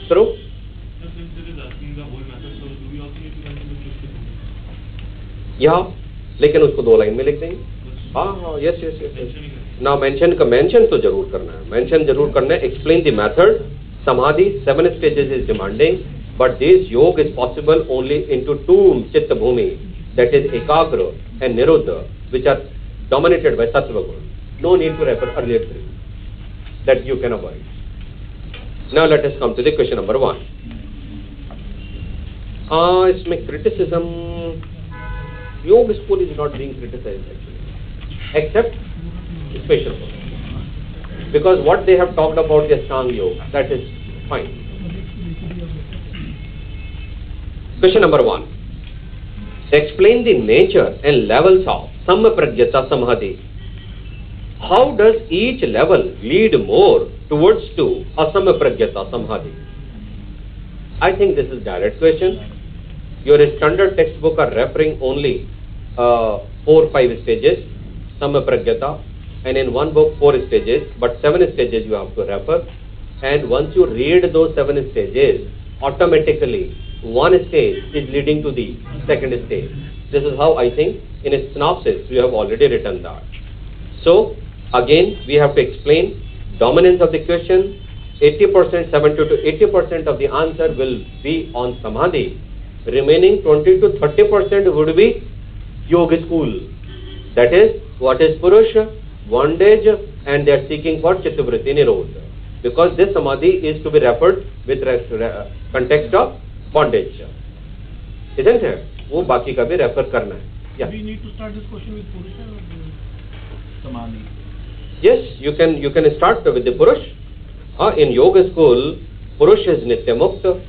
True? Yeah, लेकिन उसको 2 line में लिख देंगे. हाँ, yes. Now mention तो जरूर करना है. Mention जरूर करना है. Explain the method. Samadhi 7 stages is demanding, but this yoga is possible only into 2 chitta bhumi, that is ekagra and nirodha, which are dominated by sattva guna. No need to refer earlier 3. That you can avoid. Now let us come to the question number 1. इसमें criticism, yoga school is not being criticized actually, except special one. Because what they have talked about the Ashtanga Yoga, that is fine. Question number 1. Explain the nature and levels of Samma Pragyata Samadhi. How does each level lead more towards to Asamma Pragyata Samadhi? I think this is direct question. Your standard textbook are referring only 4-5 stages, Samma Pragyata, and in one book 4 stages, but 7 stages you have to refer. And once you read those 7 stages, automatically one stage is leading to the second stage. This is how I think in a synopsis we have already written that. So again we have to explain dominance of the question. 80%, 70 to 80% of the answer will be on Samadhi. Remaining 20 to 30% would be Yoga school. That is, what is Purusha, bondage, and they are seeking for Chittavritti Nirodha. Because this Samadhi is to be referred with context of bondage. Isn't it? वो बाकी का भी refer करना है. Yeah. We need to start this question with Purusha or Samadhi. Yes, you can start with the Purush. In Yoga school, Purush is Nitya Mukta.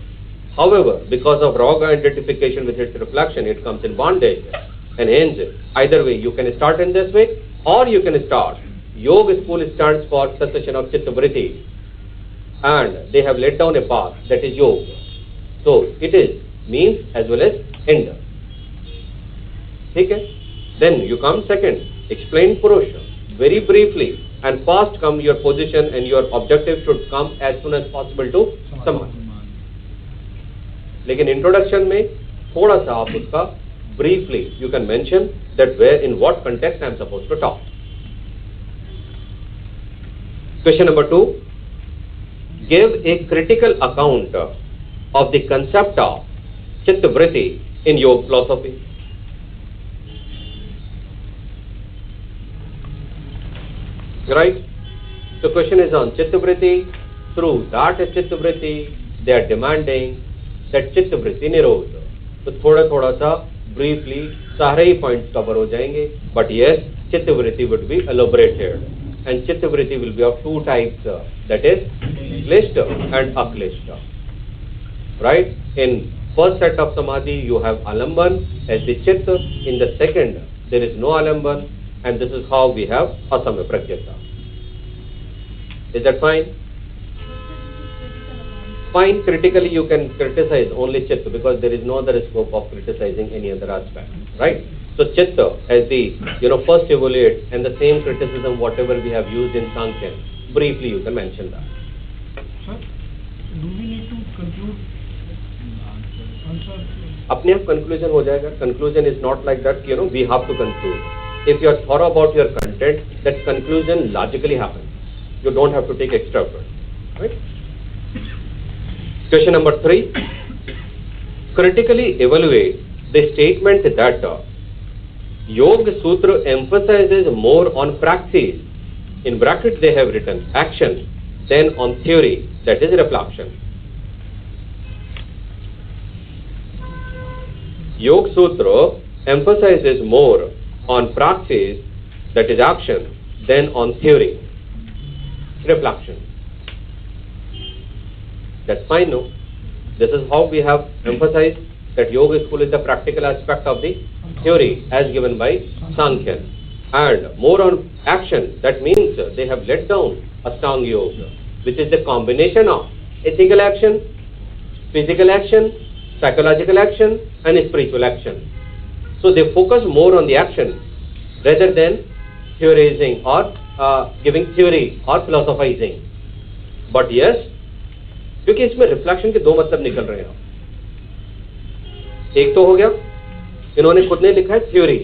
However, because of raga identification with its reflection, it comes in bondage. And hence, either way, you can start in this way, or you can start. Yoga school stands for cessation of Chitta Vritti, and they have laid down a path, that is yoga. So it is means as well as end. Okay? Then you come second, explain Purusha very briefly, and first come your position, and your objective should come as soon as possible to Samadhi. लेकिन introduction में थोड़ा सा आप उसका briefly you can mention that where in what context I am supposed to talk. Question number 2, give a critical account of the concept of Chitta Vritti in yoga philosophy. Right? The question is on Chitta Vritti. Through that Chitta Vritti, they are demanding that Chitta Vritti Nirodha. तो थोड़ा थोड़ा सा briefly सारे ही points cover हो जाएंगे. But yes, Chitta Vritti would be elaborated, and Chitta Vritti will be of two types, that is Klishta and Aklishta. Right? In first set of Samadhi you have Alamban as the Chitta. In the second there is no Alamban, and this is how we have Asama Pragyata. Is that fine? Fine. Critically you can criticize only Chitta, because there is no other scope of criticizing any other aspect, right? So Chitta as the first evaluate, and the same criticism whatever we have used in Sankhya, briefly you can mention that. Sir, do we need to conclude answer? अपने आप conclusion हो जाएगा. Conclusion is not like that, we have to conclude. If you are thorough about your content, that conclusion logically happens. You don't have to take extra effort, right? Question number 3, critically evaluate the statement that Yoga Sutra emphasizes more on praxis, in brackets they have written action, than on theory, that is reflection. Yoga Sutra emphasizes more on praxis, that is action, than on theory, reflection. That's fine, no? This is how we have emphasized that yoga school is the practical aspect of the theory as given by Sankhya, and more on action. That means they have let down Ashtanga Yoga, which is the combination of ethical action, physical action, psychological action, and spiritual action. So they focus more on the action rather than theorizing or giving theory or philosophizing. But yes, क्योंकि इसमें reflection के दो मतलब निकल रहे हैं. एक तो हो गया, इन्होंने खुद ने लिखा है theory,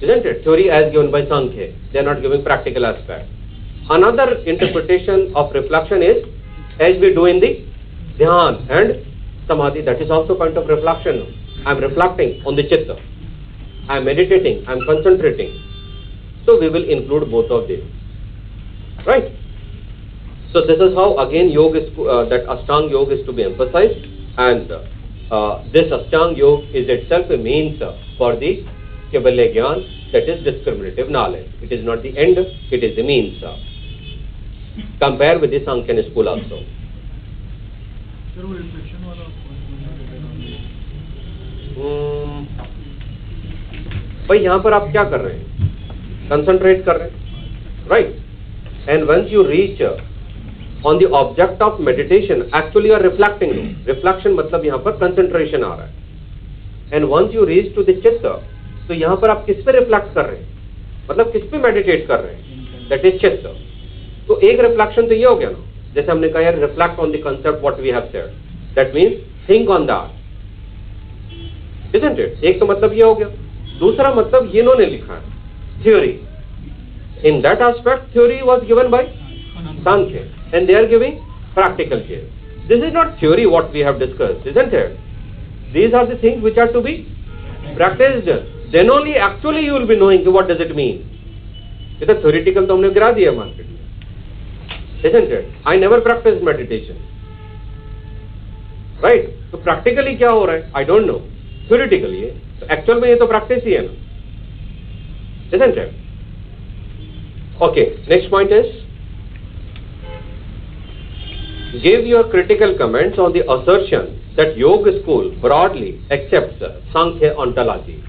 isn't it? Theory as given by Sankhya. They are not giving practical aspect. Another interpretation of reflection is as we do in the Dhyan and Samadhi. That is also point of reflection. I am reflecting on the Chitta. I am meditating. I am concentrating. So we will include both of them. Right? So this is how again yoga is, that Ashtanga Yoga is to be emphasized, and this Ashtanga Yoga is itself a means for the Kaivalya Gyan, that is discriminative knowledge. It is not the end, it is the means. Compare with the Sankhya school also. Sir, वो reflection वाला भाई यहाँ पर आप क्या कर रहे हैं? Concentrate कर रहे हैं, right? And once you reach on the object of meditation, actually you are reflecting. Reflection मतलब यहाँ पर concentration आ रहा है. And once you reach to the chitta, तो यहाँ पर आप किस पे reflect कर रहे हैं? मतलब किस पे meditate कर रहे हैं? That is chitta. तो एक reflection तो ये हो गया ना, जैसे हमने कहा यार reflect on the concept what we have said. That means think on that, isn't it? एक तो मतलब ये हो गया. दूसरा मतलब ये इन्होंने लिखा है theory. In that aspect, theory was given by Sankhya, and they are giving practical care. This is not theory what we have discussed, isn't it? These are the things which are to be practiced. Then only actually you will be knowing what does it mean. ये तो theoretical तो हमने गिरा दिया market में, isn't it? I never practiced meditation, right? तो practically क्या हो रहा है? I don't know. Theoretically है, तो actual में ये तो practice ही है ना, isn't it? Okay, next point is, give your critical comments on the assertion that yoga school broadly accepts Sankhya ontology.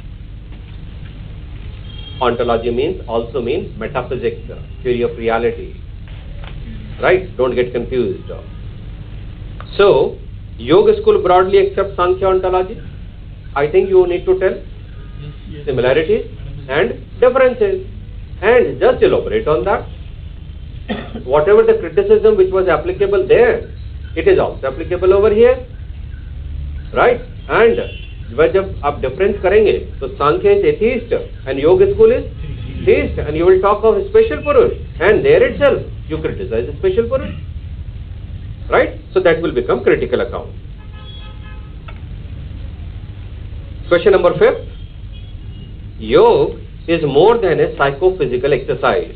Ontology means also means metaphysics, theory of reality. Right? Don't get confused. So, Yoga school broadly accepts Sankhya ontology. I think you need to tell similarities and differences and just elaborate on that. Whatever the criticism which was applicable there, it is also applicable over here. Right? And जब आप difference करेंगे तो Sankhya is atheist and Yoga school is theist, and you will talk of special Purush, and there itself you criticize the special Purush. Right? So that will become critical account. Question number 5. Yoga is more than a psychophysical exercise.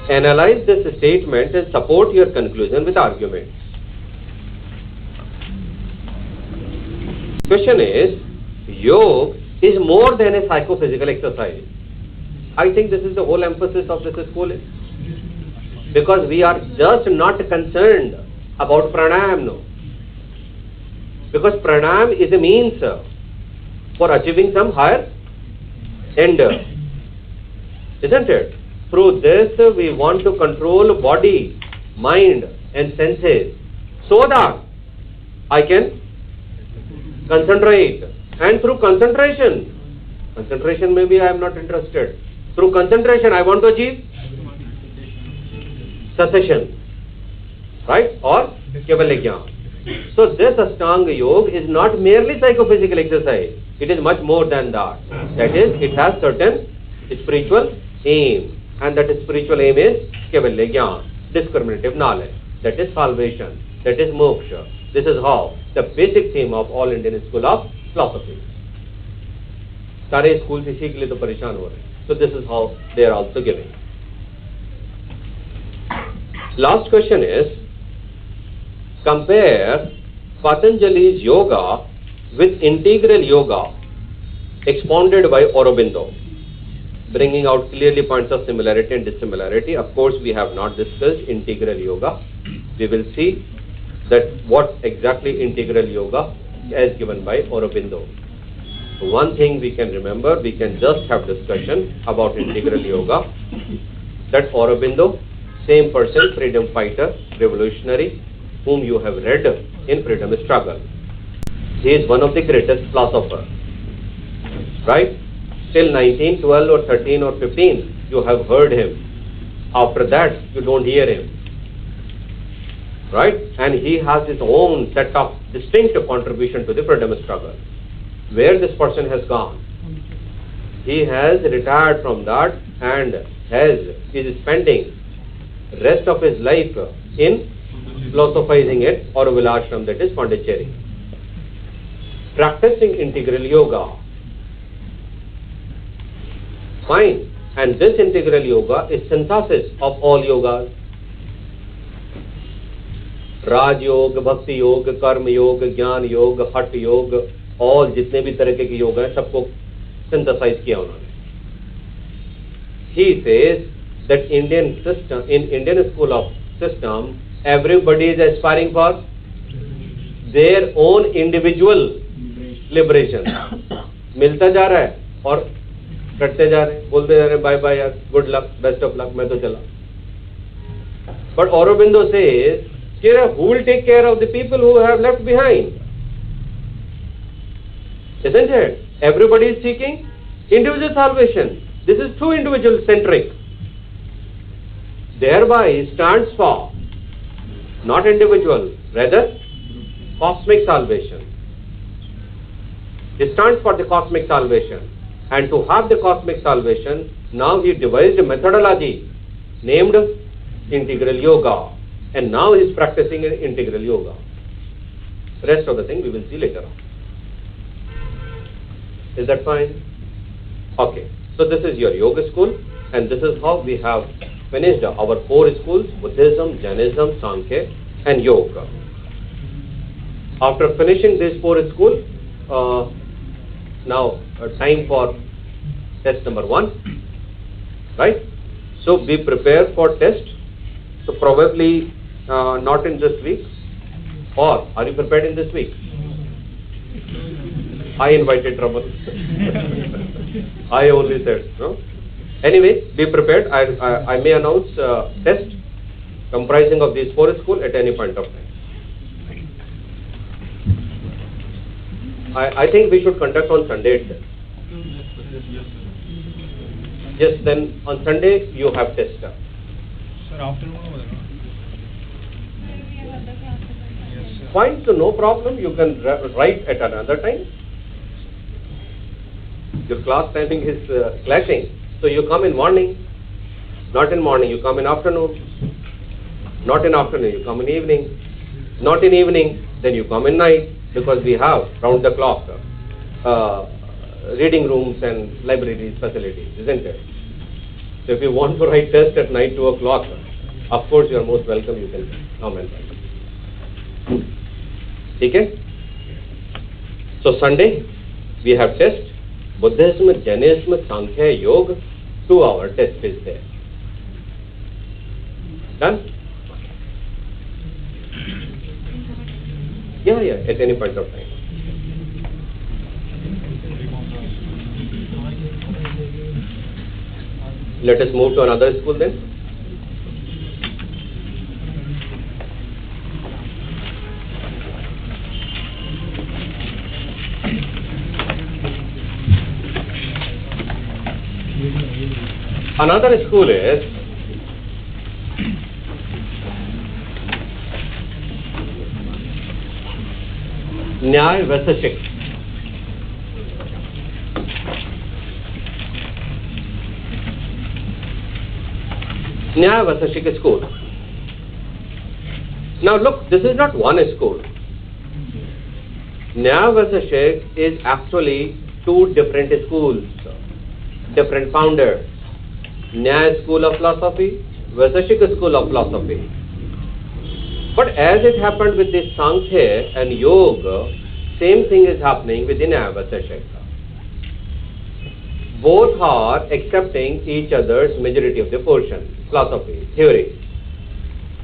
Analyze this statement and support your conclusion with arguments. Question is, Yoga is more than a psychophysical exercise. I think this is the whole emphasis of this school. Because we are just not concerned about pranayam now. Because pranayam is a means for achieving some higher end. Isn't it? Through this we want to control body, mind and senses so that I can concentrate. And through concentration maybe I am not interested. Through concentration I want to achieve cessation, right? Or Keval Jnana. So this Ashtanga Yoga is not merely psychophysical exercise. It is much more than that. That is, it has certain spiritual aim. And that spiritual aim is Keval Jnana, discriminative knowledge. That is salvation. That is moksha. This is how the basic theme of all Indian school of philosophy. सारे school इसी के लिए तो परेशान हो रहे हैं. So this is how they are also giving. Last question is, compare Patanjali's yoga with integral yoga expounded by Aurobindo, bringing out clearly points of similarity and dissimilarity. Of course, we have not discussed integral yoga. We will see that what exactly integral yoga as given by Aurobindo. One thing we can remember, we can just have discussion about integral yoga, that Aurobindo, same person, freedom fighter, revolutionary, whom you have read in Freedom Struggle. He is one of the greatest philosophers, right? Till 1912 or 13 or 15, you have heard him. After that, you don't hear him, right? And he has his own set of distinct contribution to the freedom struggle. Where this person has gone? He has retired from that and is spending rest of his life in philosophizing it or Vilashram, that is Pondicherry. Practicing integral yoga. Fine. And this integral yoga is synthesis of all yogas. Raj Yoga, Bhakti Yoga, Karma Yoga, Jnana Yoga, Hatha Yoga, all जितने भी तरह के योग हैं सबको synthesize किया उन्होंने. He says that in Indian school of system, everybody is aspiring for their own individual liberation. मिलता जा रहा है और कटते जा रहे हैं, बोलते जा रहे हैं बाय बाय यार, good luck, best of luck, मैं तो चला. But Aurobindo says, who will take care of the people who have left behind? Isn't it? Everybody is seeking individual salvation. This is too individual centric. Thereby stands for not individual, rather cosmic salvation. It stands for the cosmic salvation. And to have the cosmic salvation, now he devised a methodology named integral yoga. And now he is practicing an integral yoga. Rest of the thing we will see later on. Is that fine? Okay. So this is your yoga school, and this is how we have finished our 4 schools: Buddhism, Jainism, Sankhya and Yoga. After finishing these 4 schools, now time for test number 1, right? So be prepared for test. So probably not in this week, or are you prepared in this week? I invited trouble. I only said, no? Anyway, be prepared. I may announce test comprising of these 4 schools at any point of time. I think we should conduct on Sunday itself. Yes, then on Sunday you have test. Sir, afternoon over there, no? Yes, sir. Fine, so no problem. You can write at another time. Your class timing is clashing. So you come in morning. Not in morning, you come in afternoon. Not in afternoon, you come in evening. Not in evening, then you come in night. Because we have round the clock reading rooms and libraries facilities, isn't it? So if you want to write test at night 2 o'clock, of course you are most welcome, you can come and write. Okay? So Sunday we have test. Buddhism, Jainism, Sankhya, Yoga, 2-hour test is there. Done? Yeah, at any point of time. Let us move to another school then. Another school is NYAYA. NYAYA school. Now look, this is not one school. NYAYA is actually 2 different schools, different founders. NYAYA school of philosophy, Vaiseshika school of philosophy. But as it happened with the Sankhya and Yoga, same thing is happening with the NYAYA. Both are accepting each other's majority of the portion, philosophy, theory.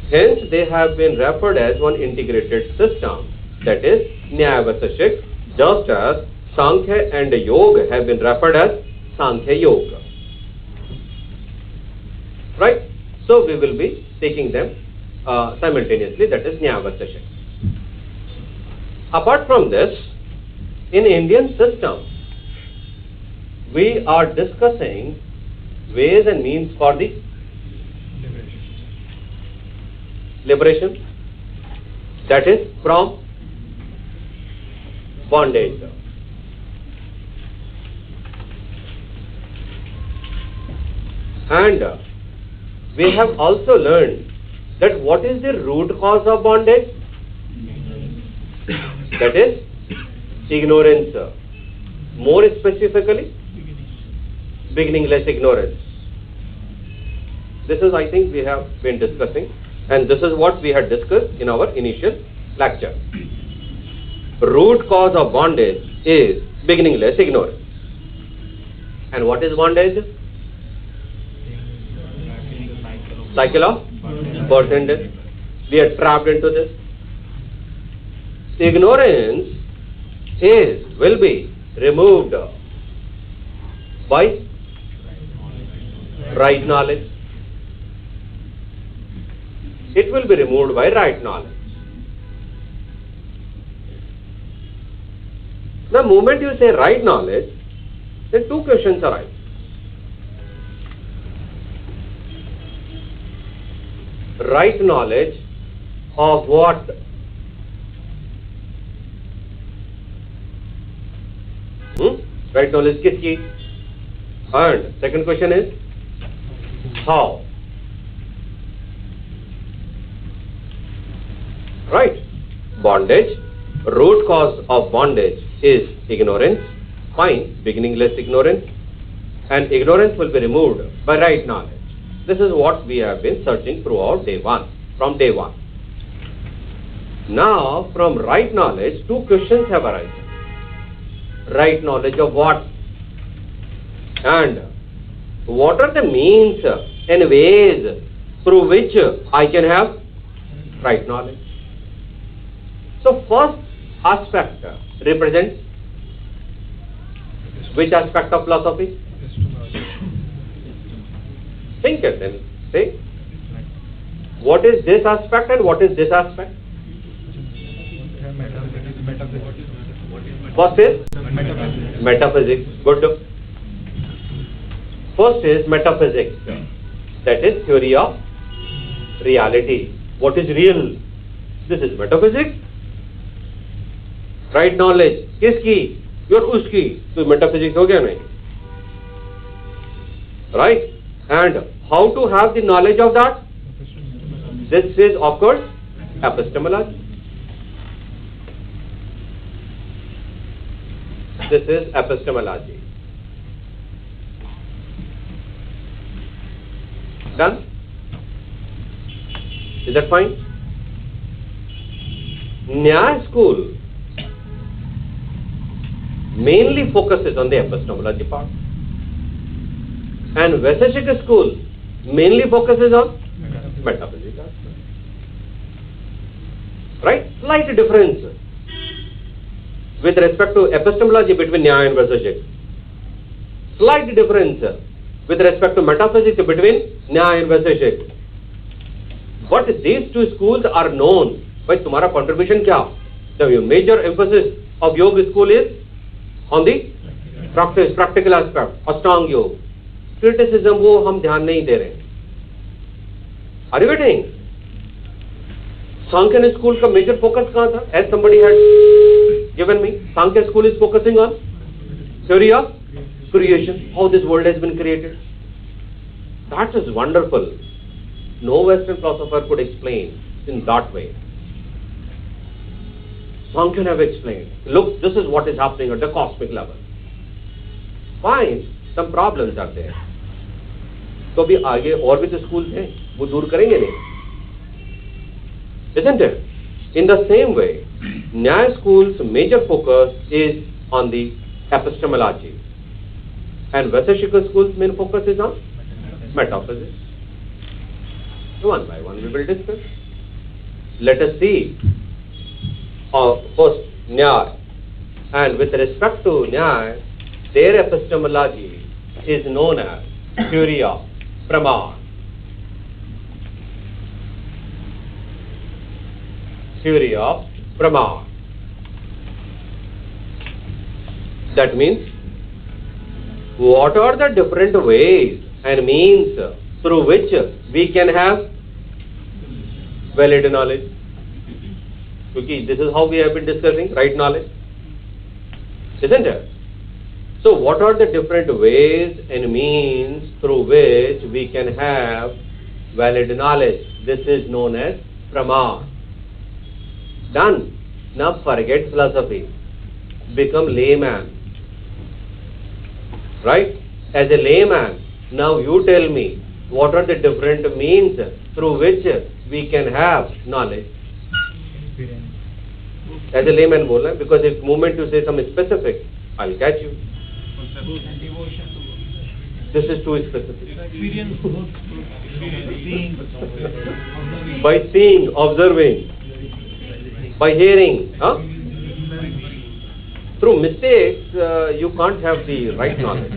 Hence, they have been referred as one integrated system, that is NYAYA, just as Sankhya and Yoga have been referred as Sankhya Yoga. Right? So, we will be taking them simultaneously, that is NYAYA. Apart from this, in Indian system, we are discussing ways and means for the liberation, that is from bondage. And we have also learned that what is the root cause of bondage? That is ignorance. More specifically, beginningless ignorance. This is, I think, we have been discussing, and this is what we had discussed in our initial lecture. Root cause of bondage is beginningless ignorance. And what is bondage? Cycle of birth and death. We are trapped into this. Ignorance will be removed by right knowledge. It will be removed by right knowledge. The moment you say right knowledge, then 2 questions arise. Right knowledge of what? Right knowledge kiski? And second question is how? Right? Bondage. Root cause of bondage is ignorance. Fine, beginningless ignorance. And ignorance will be removed by right knowledge. This is what we have been searching throughout from day one. Now, from right knowledge, 2 questions have arisen. Right knowledge of what? And what are the means and ways through which I can have right knowledge? So first, aspect represents which aspect of philosophy? Think it then. Say, what is this aspect and what is this aspect? First is metaphysics. Good. First is metaphysics. That is theory of reality. What is real? This is metaphysics. Right knowledge. किसकी? Your उसकी. तो metaphysics हो गया नहीं? Right? And how to have the knowledge of that? This is of course epistemology. This is epistemology. Done? Is that fine? NYAYA school mainly focuses on the epistemology part, and Vaisheshika school mainly focuses on metaphysics. Right? Slight difference with respect to epistemology between NYAYA and Vaisheshika. Slight difference with respect to metaphysics between NYAYA and Vaisheshika. But these two schools are known. By तुम्हारा contribution क्या? The major emphasis of yoga school is on the practical aspect, Ashtanga yoga. Criticism वो हम ध्यान नहीं दे रहे. Are you getting? Sankhya school का major focus कहाँ था? As somebody had given me, Sankhya school is focusing on theory of creation, how this world has been created. That is wonderful. No Western philosopher could explain in that way. Sankhya have explained, look, this is what is happening at the cosmic level. Fine, some problems are there. तो अभी आगे और भी तो schools हैं, वो दूर करेंगे नहीं. Isn't it? In the same way, NYAYA school's major focus is on the epistemology, and Vaisheshika school's main focus is on metaphysics. One by one we will discuss. Let us see first NYAYA, and with respect to NYAYA, their epistemology is known as theory of praman. Theory of praman. That means, what are the different ways and means through which we can have valid knowledge? Because this is how we have been discussing right knowledge, isn't it? So what are the different ways and means through which we can have valid knowledge? This is known as praman. Done. Now forget philosophy. Become layman. Right? As a layman, now you tell me what are the different means through which we can have knowledge. As a layman बोलना, because if moment you say some specific, I'll catch you. This is too specific. By seeing, observing, by hearing, huh? Through mistakes, you can't have the right knowledge.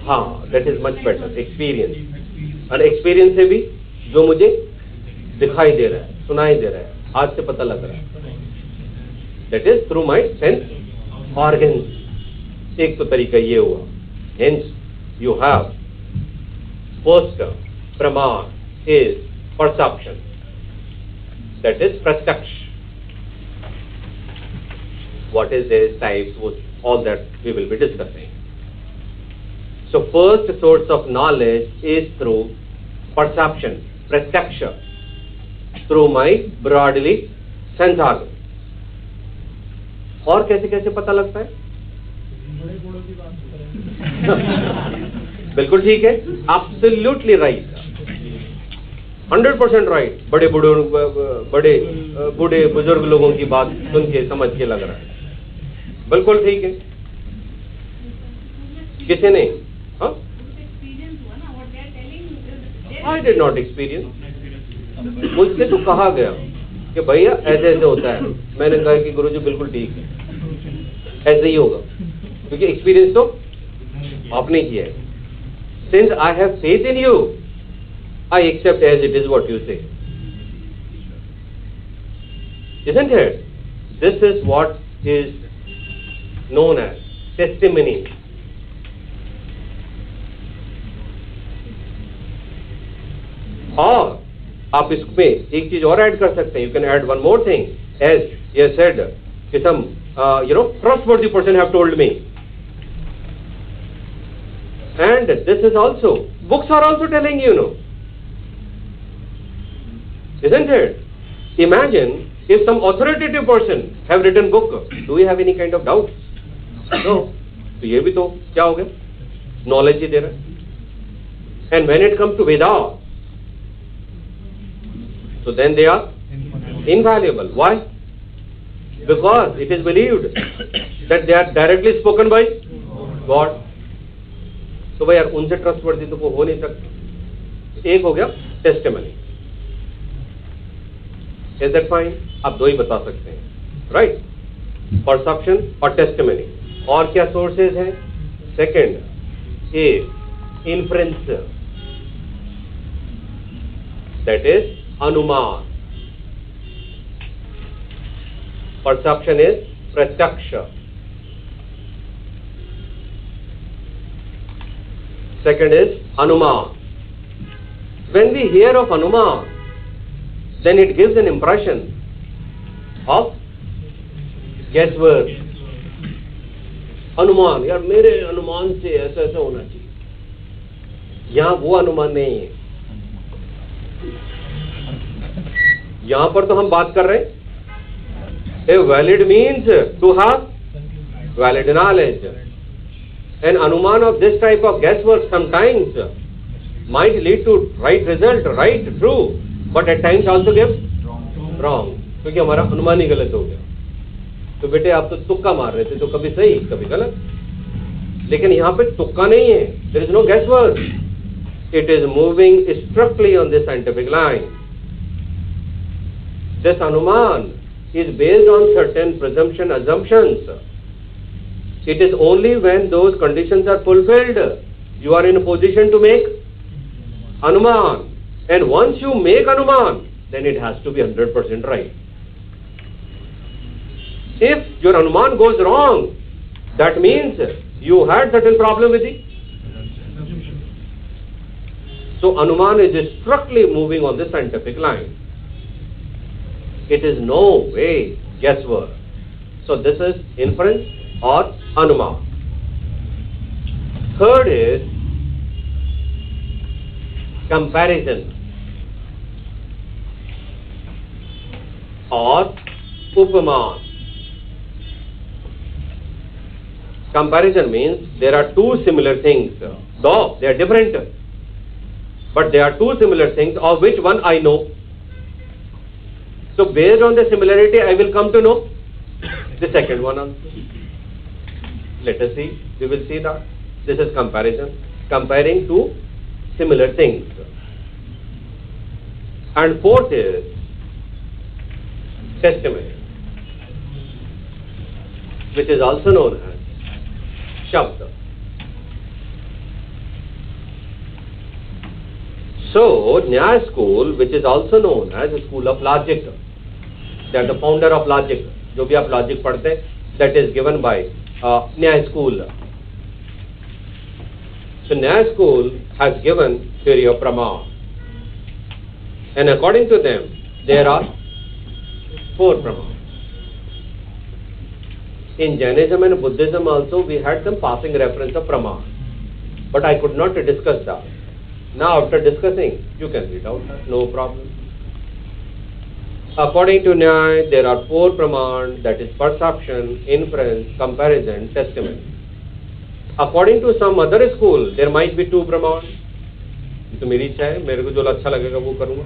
हाँ, that is much better. Experience. और experience से भी जो मुझे दिखाई दे रहा है, सुनाई दे रहा है, हाथ से पता लग रहा है. That is through my sense organs. एक तो तरीका ये हुआ. Hence, you have first praman is perception. That is pratyaksh. What is its types? All that we will be discussing. So first source of knowledge is through perception, pratyaksha, through my broadly sense organs. और कैसे कैसे पता लगता है? बिल्कुल ठीक है, absolutely right, 100% right. बड़े बूढ़े बुजुर्ग लोगों की बात सुन के समझ के लग रहा है, बिल्कुल ठीक है. किसी ने हाँ? I did not experience. मुझसे तो कहा गया कि भैया ऐसे ऐसे होता है, मैंने कहा कि गुरुजी बिल्कुल ठीक है, ऐसे ही होगा, क्योंकि एक्सपीरियंस तो आपने किया है. Since I have faith in you, I accept as it is what you say. Isn't it? This is what is known as testimony. और आप इसमें एक चीज और ऐड कर सकते हैं. You can add one more thing, as you said, कि some trustworthy person have told me. And this is also, books are also telling you, isn't it? Imagine if some authoritative person have written book, do we have any kind of doubt? No. तो ये भी तो क्या हो गया, knowledge ही दे रहा है. And when it comes to Vedas, so then they are invaluable. Why? Because it is believed that they are directly spoken by God. तो भाई यार उनसे ट्रस्टवर्दी तो कोई हो नहीं सकता. एक हो गया टेस्टिमनी. Is that fine? आप दो ही बता सकते हैं, राइट? परसेप्शन और टेस्टिमनी. और क्या सोर्सेज हैं? Second, A inference, that is अनुमान. परसेप्शन इज प्रत्यक्ष. Second is Anuman. When we hear of Anuman, then it gives an impression of guesswork. अनुमान, यार मेरे अनुमान से ऐसा ऐसा होना चाहिए. यहाँ वो अनुमान नहीं है. यहाँ पर तो हम बात कर रहे हैं a valid means to have valid knowledge. An anuman of this type of guesswork sometimes might lead to right result, right, true, but at times also gives wrong, क्योंकि हमारा अनुमान ही गलत हो गया. तो बेटे आप तो तुक्का मार रहे थे, तो कभी सही कभी गलत. लेकिन यहाँ पे तुक्का नहीं है. There is no guesswork. It is moving strictly on the scientific line. This anuman is based on certain presumption assumptions. It is only when those conditions are fulfilled, you are in a position to make anuman. And once you make anuman, then it has to be 100% right. If your anuman goes wrong, that means you had certain problem with it. So anuman is strictly moving on the scientific line. It is no way guesswork. So this is inference or anuman. Third is comparison or upaman. Comparison means there are two similar things, though they are different, but there are two similar things of which one I know. So based on the similarity I will come to know the second one also. Let us see, we will see that. This is comparison, comparing two similar things. And fourth is testimony, which is also known as Shabda. So, Nyaya school, which is also known as a school of logic, they are the founder of logic. जो भी आप logic पढ़ते हैं, that is given by Nyaya school. So, Nyaya school has given theory of Praman. And according to them, there are 4 Praman. In Jainism and Buddhism also, we had some passing reference of Praman. But I could not discuss that. Now, after discussing, you can read out that, no problem. According to Nyaya, there are 4 Praman, that is perception, inference, comparison, testimony. According to some other school, there might be 2 Praman. तो मेरी इच्छा है, मेरे को जो अच्छा लगेगा वो करूँगा.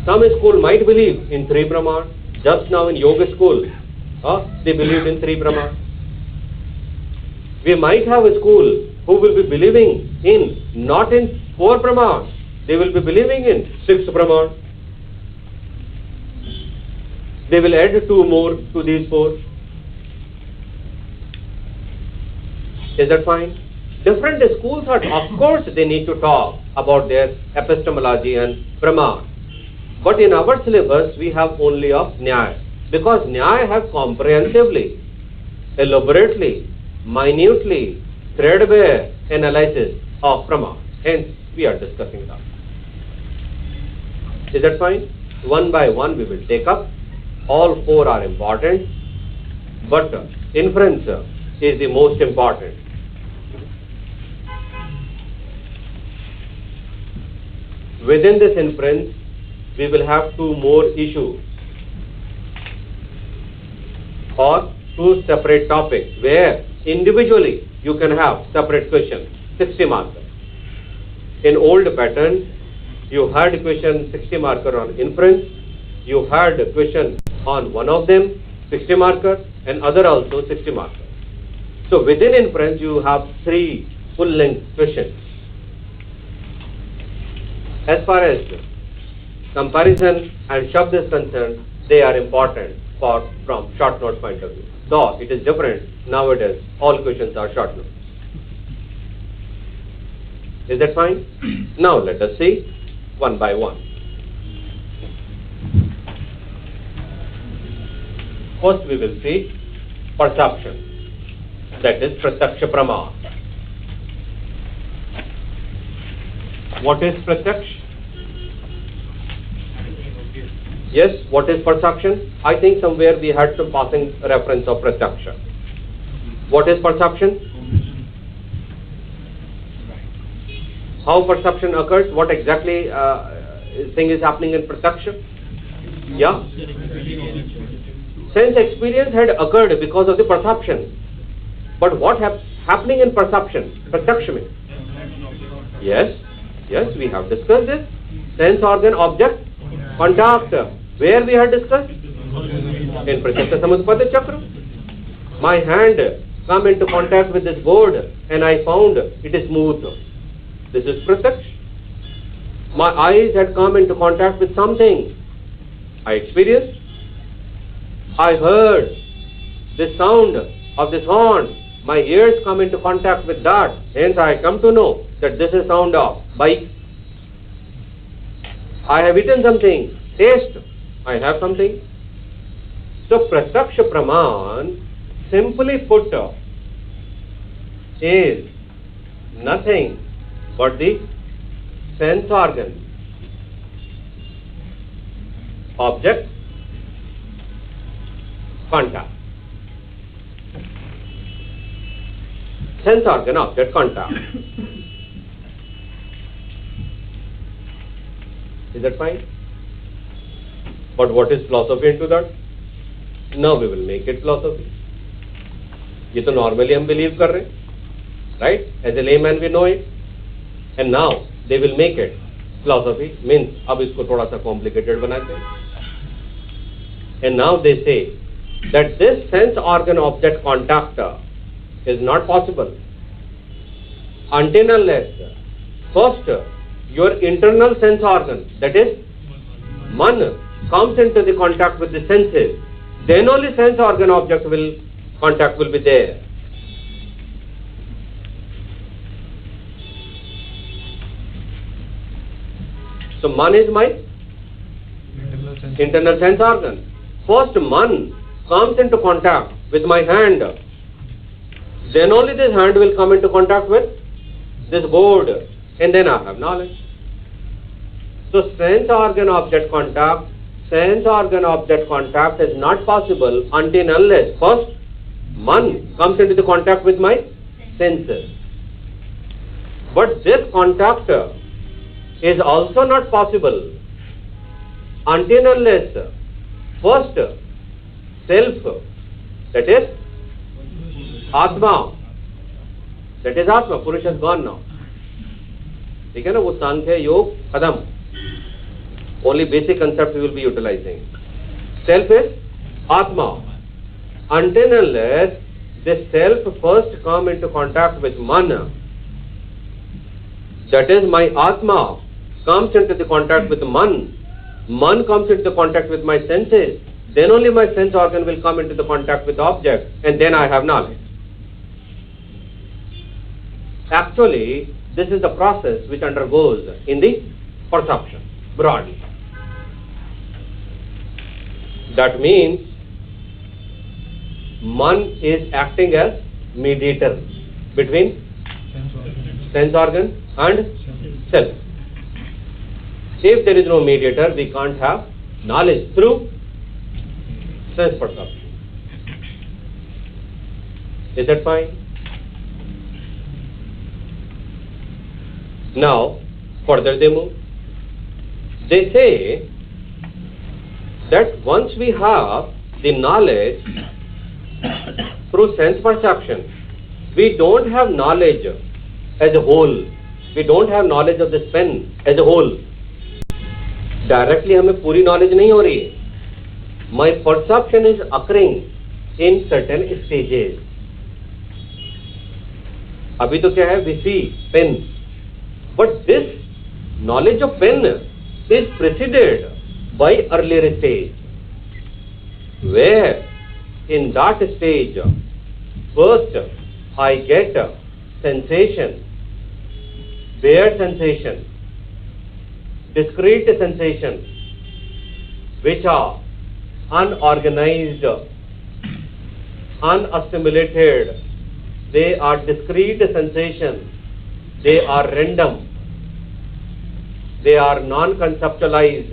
Some school might believe in 3 Praman. Just now in yoga school, they believed in 3 Praman. We might have a school who will be believing in, not in 4 Praman, they will be believing in 6 Praman. They will add 2 more to these 4. Is that fine? Different schools are, of course, they need to talk about their epistemology and Praman. But in our syllabus, we have only of NYAYA. Because NYAYA have comprehensively, elaborately, minutely, threadbare analysis of Praman. Hence, we are discussing that. Is that fine? One by one we will take up. All 4 are important, but inference is the most important. Within this inference, we will have 2 more issues or 2 separate topics where individually you can have separate questions, 60 marker. In old pattern, you had question 60 marker on inference, you had a question on one of them, 60 marker, and other also 60 marker. So within inference, you have 3 full-length questions. As far as comparison and Shabd is concerned, they are important from short note point of view. Though it is different, nowadays all questions are short notes. Is that fine? Now let us see one by one. First we will see perception, that is Pratyaksha Praman. What is Pratyaksh? Yes, what is perception? I think somewhere we had some passing reference of Pratyaksha. What is perception? How perception occurs? What exactly thing is happening in Pratyaksha? Yeah? Sense experience had occurred because of the perception. But what happening in perception? Pratyaksha means? Yes, we have discussed this. Sense organ object contact. Where we had discussed? In Pratyaksha Samutpada Chakra. My hand come into contact with this board and I found it is smooth. This is Pratyaksh. My eyes had come into contact with something. I experienced. I heard the sound of this horn. My ears come into contact with that. Hence I come to know that this is sound of bike. I have eaten something. Taste. I have something. So Pratyaksha Praman, simply put, is nothing but the sense organ, object, contact. Sense organ, object, contact. Is that fine? But what is philosophy into that? Now we will make it philosophy. ये तो normally हम believe कर रहे हैं, right? As a layman we know it, and now they will make it philosophy. Means अब इसको थोड़ा सा complicated बनाते हैं. And now they say that this sense organ object contact is not possible until unless first your internal sense organ, that is man, comes into the contact with the senses. Then only sense organ object contact will be there. So man is my internal sense organ. First man comes into contact with my hand. Then only this hand will come into contact with this board. And then I have knowledge. So sense organ object contact is not possible until unless first man comes into the contact with my senses. But this contact is also not possible until unless first self, that is Atma, Purush has gone now. ठीक है ना, वो सांख्य योग खत्म. Only basic concept we will be utilizing. Self is Atma. Until unless the self first come into contact with man, that is my Atma comes into the contact with man comes into contact with my senses, then only my sense organ will come into the contact with the object, and then I have knowledge. Actually, this is the process which undergoes in the perception, broadly. That means, man is acting as mediator between sense organ and self. If there is no mediator, we can't have knowledge through sense perception. Is that fine? Now, further they move. They say that once we have the knowledge through sense perception, we don't have knowledge as a whole. We don't have knowledge of this pen as a whole. Directly हमें पूरी knowledge नहीं हो रही है. My perception is occurring in certain stages. अभी तो क्या है? We see pen. But this knowledge of pen is preceded by earlier stage, where in that stage first I get sensation, bare sensation, discrete sensation, which are unorganized, unassimilated. They are discrete sensation. They are random. They are non-conceptualized.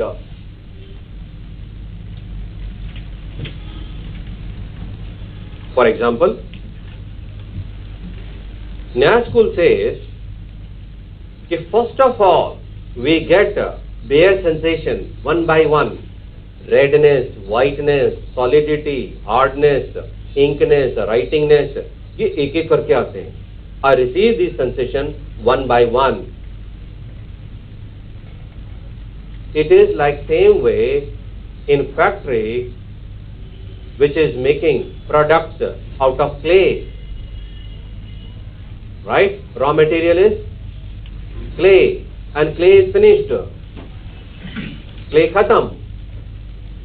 For example, NYAYA school says that first of all we get bare sensation one by one, redness, whiteness, solidity, hardness, inkness, writingness, ये एक एक करके आते हैं. I receive this sensation one by one. It is like same way in factory which is making products out of clay. Right? Raw material is clay, and clay is finished. Clay khatam.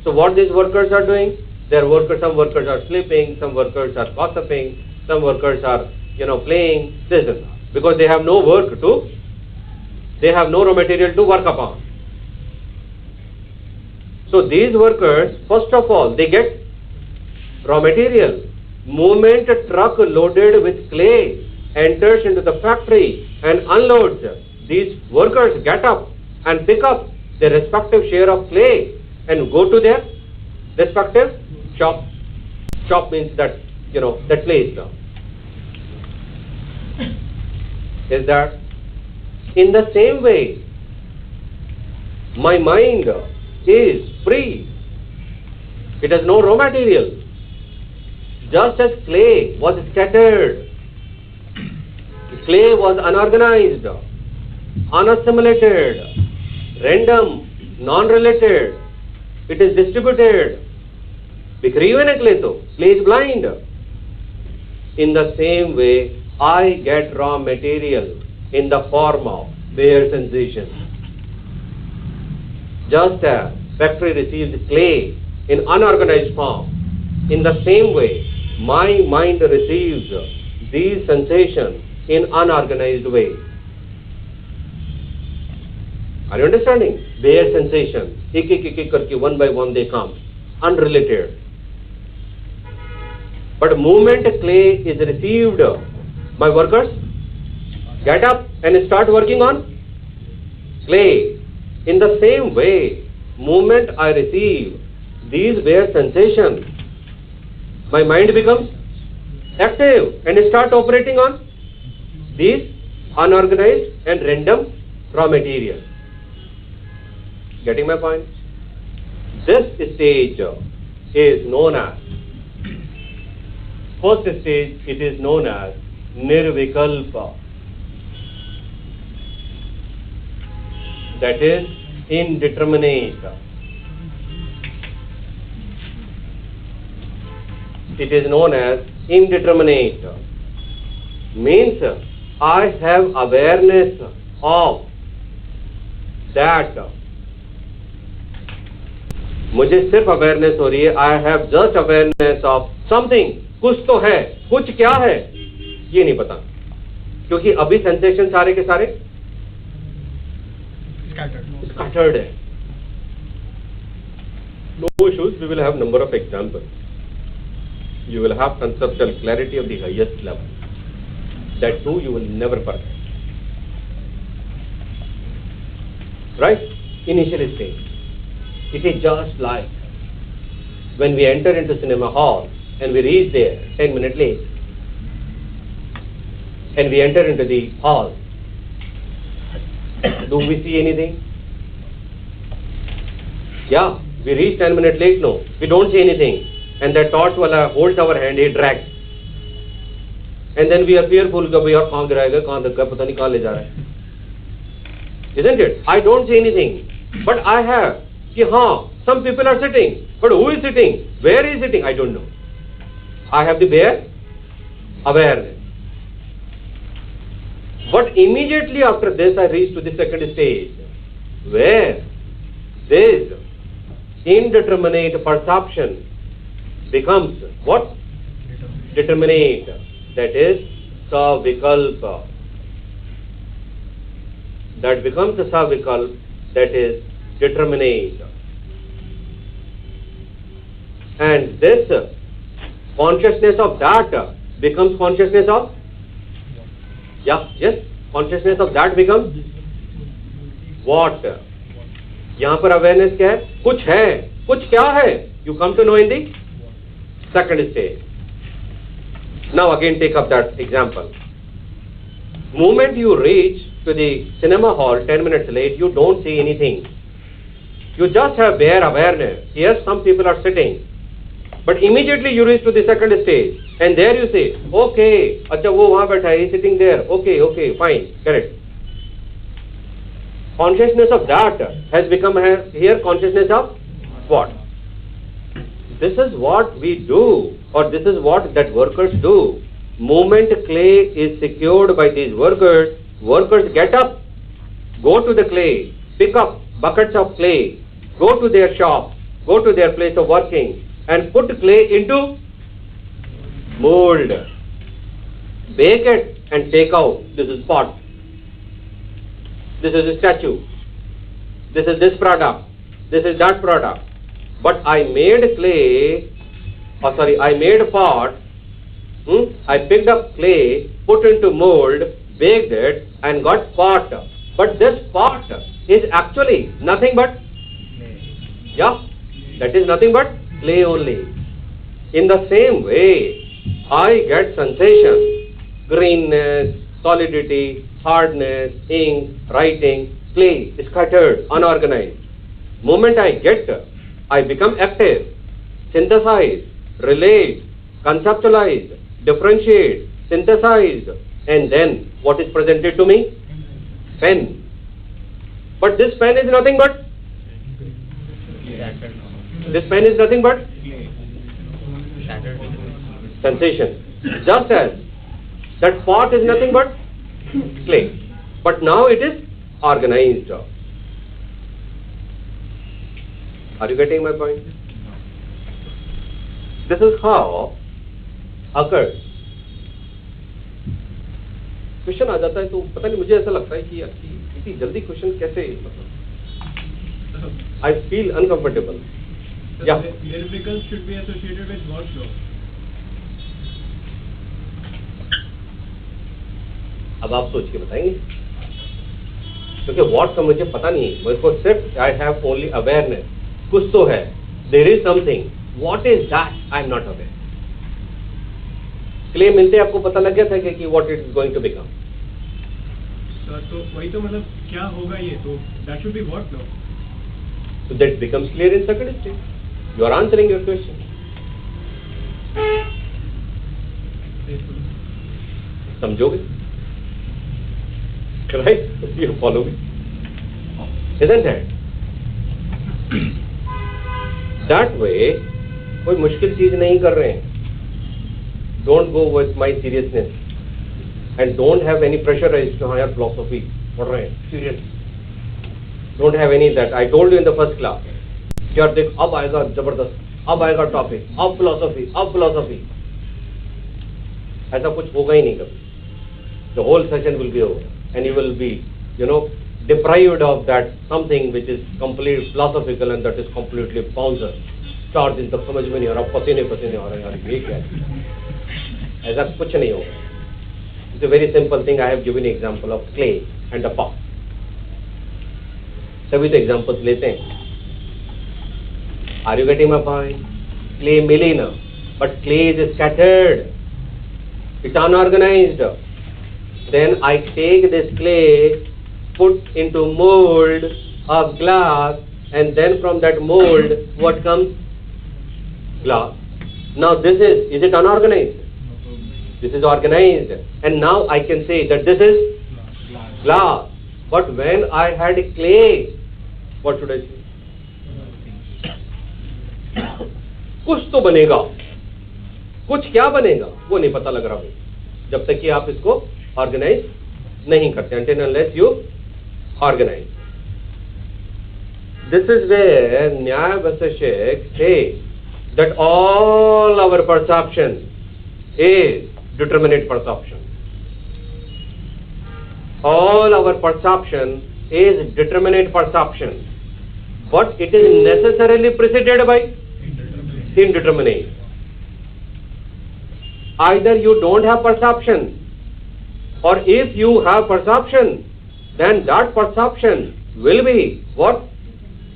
So what these workers are doing? Some workers are sleeping, some workers are gossiping, some workers are playing, this and that, because they have no they have no raw material to work upon. So these workers, first of all, they get raw material. Moment a truck loaded with clay enters into the factory and unloads, these workers get up and pick up their respective share of clay and go to their respective shop. Shop means that, that place. Is that in the same way my mind is free. It has no raw material. Just as clay was scattered, clay was unorganized, unassimilated, random, non-related, it is distributed. बिखरी हुई ना clay is blind. In the same way, I get raw material in the form of bare sensation. Just as factory receives clay in unorganized form, in the same way, my mind receives these sensations in unorganized way. Are you understanding? Bare sensation, ek karke, one by one they come, unrelated. But moment clay is received, my workers get up and start working on clay. In the same way, moment I receive these bare sensations, my mind becomes active and start operating on these unorganized and random raw material. Getting my point? This stage is known as, first stage, it is known as nirvikalpa. That is indeterminate. It is known as indeterminate. Means I have awareness of that मुझे सिर्फ awareness हो रही है, I have just awareness of something, कुछ तो है, कुछ क्या है ये नहीं पता, क्योंकि अभी सेंसेशन सारे के सारे स्कैटर्ड है. No issues, we will have number of examples. You will have conceptual clarity of the highest level. That too you will never forget. Right? Initial stage. It is just like when we enter into cinema hall and we reach there 10 minutes late and we enter into the hall. Do we see anything? Yeah, we reach 10 minutes late, no, we don't see anything. And that torch wala holds our hand, he drags. And then we are fearful that we are kahan rahega, kahan dhakka, pata nahi kahan le ja raha hai. Isn't it? I don't see anything, but I have, ki haan, some people are sitting, but who is sitting? Where is sitting? I don't know. I have the bare awareness. But immediately after this, I reach to the second stage, where this indeterminate perception becomes what? Determinate. That is savikalpa. That becomes a savikalpa, that is determinate. And this consciousness of that becomes consciousness of, consciousness of that becomes what? यहाँ पर awareness क्या है? कुछ है, कुछ क्या है? You come to know in the second stage. Now again take up that example. Moment you reach to the cinema hall 10 minutes late, you don't see anything. You just have bare awareness. Yes, some people are sitting. But immediately you reach to the second stage. And there you say, okay, अच्छा वो वहाँ बैठा है, he is sitting there. Okay, fine, correct. Consciousness of that has become here consciousness of what? This is what we do, or this is what that workers do. Moment clay is secured by these workers, workers get up, go to the clay, pick up buckets of clay, go to their shop, go to their place of working, and put clay into mold, bake it and take out. This is pot. This is a statue, this is this product, this is that product. But I made clay, I made a pot, I picked up clay, put into mold, baked it and got pot. But this pot is actually nothing but, that is nothing but clay only. In the same way, I get sensation, greenness, solidity, hardness, ink, writing, clay, scattered, unorganized. Moment I get, I become active, synthesize, relate, conceptualize, differentiate, synthesize, and then what is presented to me? Pen. But this pen is nothing but, sensation. Just as that pot is nothing but clay, but now it is organized. Are you getting my point? This is how occurs. Question आ जाता है तो पता नहीं, मुझे ऐसा लगता है कि इतनी जल्दी क्वेश्चन कैसे, I feel uncomfortable. Yeah. Miracles should be associated with what law? अब आप सोच के बताएंगे, क्योंकि व्हाट का मुझे पता नहीं है, मेरे को सिर्फ आई हैव ओनली अवेयरनेस, कुछ तो है, there is something, what is that I am not aware. Claim मिलते आपको पता लग गया था कि what it is going to become. तो वही तो मतलब क्या होगा ये, तो that should be what now. So that becomes clear in second stage. You are answering your question. समझोगे? Right? You follow me? Isn't it? That way, कोई मुश्किल चीज नहीं कर रहे हैं. Don't go with my seriousness and don't have any pressure as to higher philosophy. पढ़ रहे हैं serious. Don't have any of that. I told you in the first class. यार देख अब आएगा जबरदस्त, अब आएगा टॉपिक, अब फिलोसॉफी, ऐसा कुछ होगा ही नहीं कभी. The whole session will be over and you will be, deprived of that something which is completely philosophical and that is completely bouncer. चार दिन तक समझ में नहीं आ रहा, पसीने आ रहे हैं यार, ये क्या है? ऐसा कुछ नहीं होगा. It's a very simple thing. I have given an example of clay and a pot. सभी तो examples लेते हैं. Are you getting my point? Clay मिली ना, but clay is scattered. It's unorganized. Then I take this clay, put into mold of glass, and then from that mold, what comes? Glass. Now this is it unorganized? This is organized. And now I can say that this is glass. But when I had clay, what should I say? कुछ तो बनेगा, कुछ क्या बनेगा वो नहीं पता लग रहा है जब तक कि आप इसको ऑर्गेनाइज नहीं करते. until unless you organize. This is where NYAYA says that all our perception is determinate perception. All our perception is determinate perception, but it is necessarily preceded by indeterminate. Either you don't have perception, or if you have perception, then that perception will be what?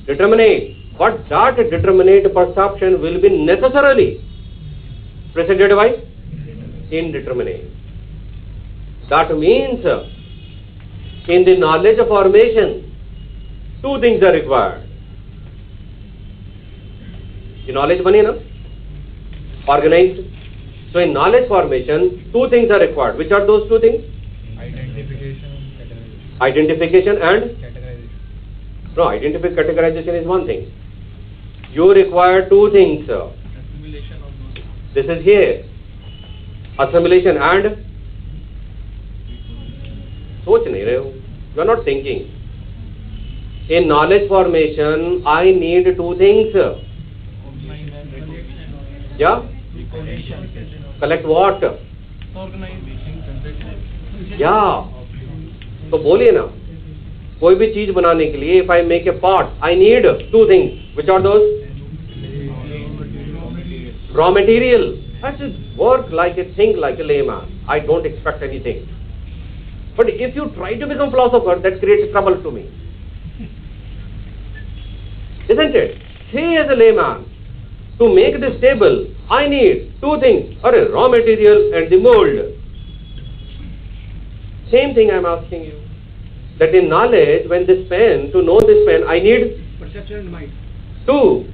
Determinate. But that determinate perception will be necessarily preceded by indeterminate. That means in the knowledge formation, two things are required. The knowledge bani na? Organized. So in knowledge formation, two things are required. Which are those two things? Identification and categorization. No, categorization is one thing. You require two things. Assimilation of those. This is here. Assimilation and सोच नहीं रहे हो. You are not thinking. In knowledge formation, I need two things. Yeah? Collect what? Yeah. तो बोलिए ना, कोई भी चीज बनाने के लिए if I make a pot, I need two things. Which are those? Raw material. I should work like a think like a layman. I don't expect anything. But if you try to become philosopher, that creates trouble to me. Isn't it? Say as a layman, to make this table, I need two things, raw material and the mold. Same thing I am asking you. That in knowledge, when this pen, to know this pen, I need perception and mind. Two.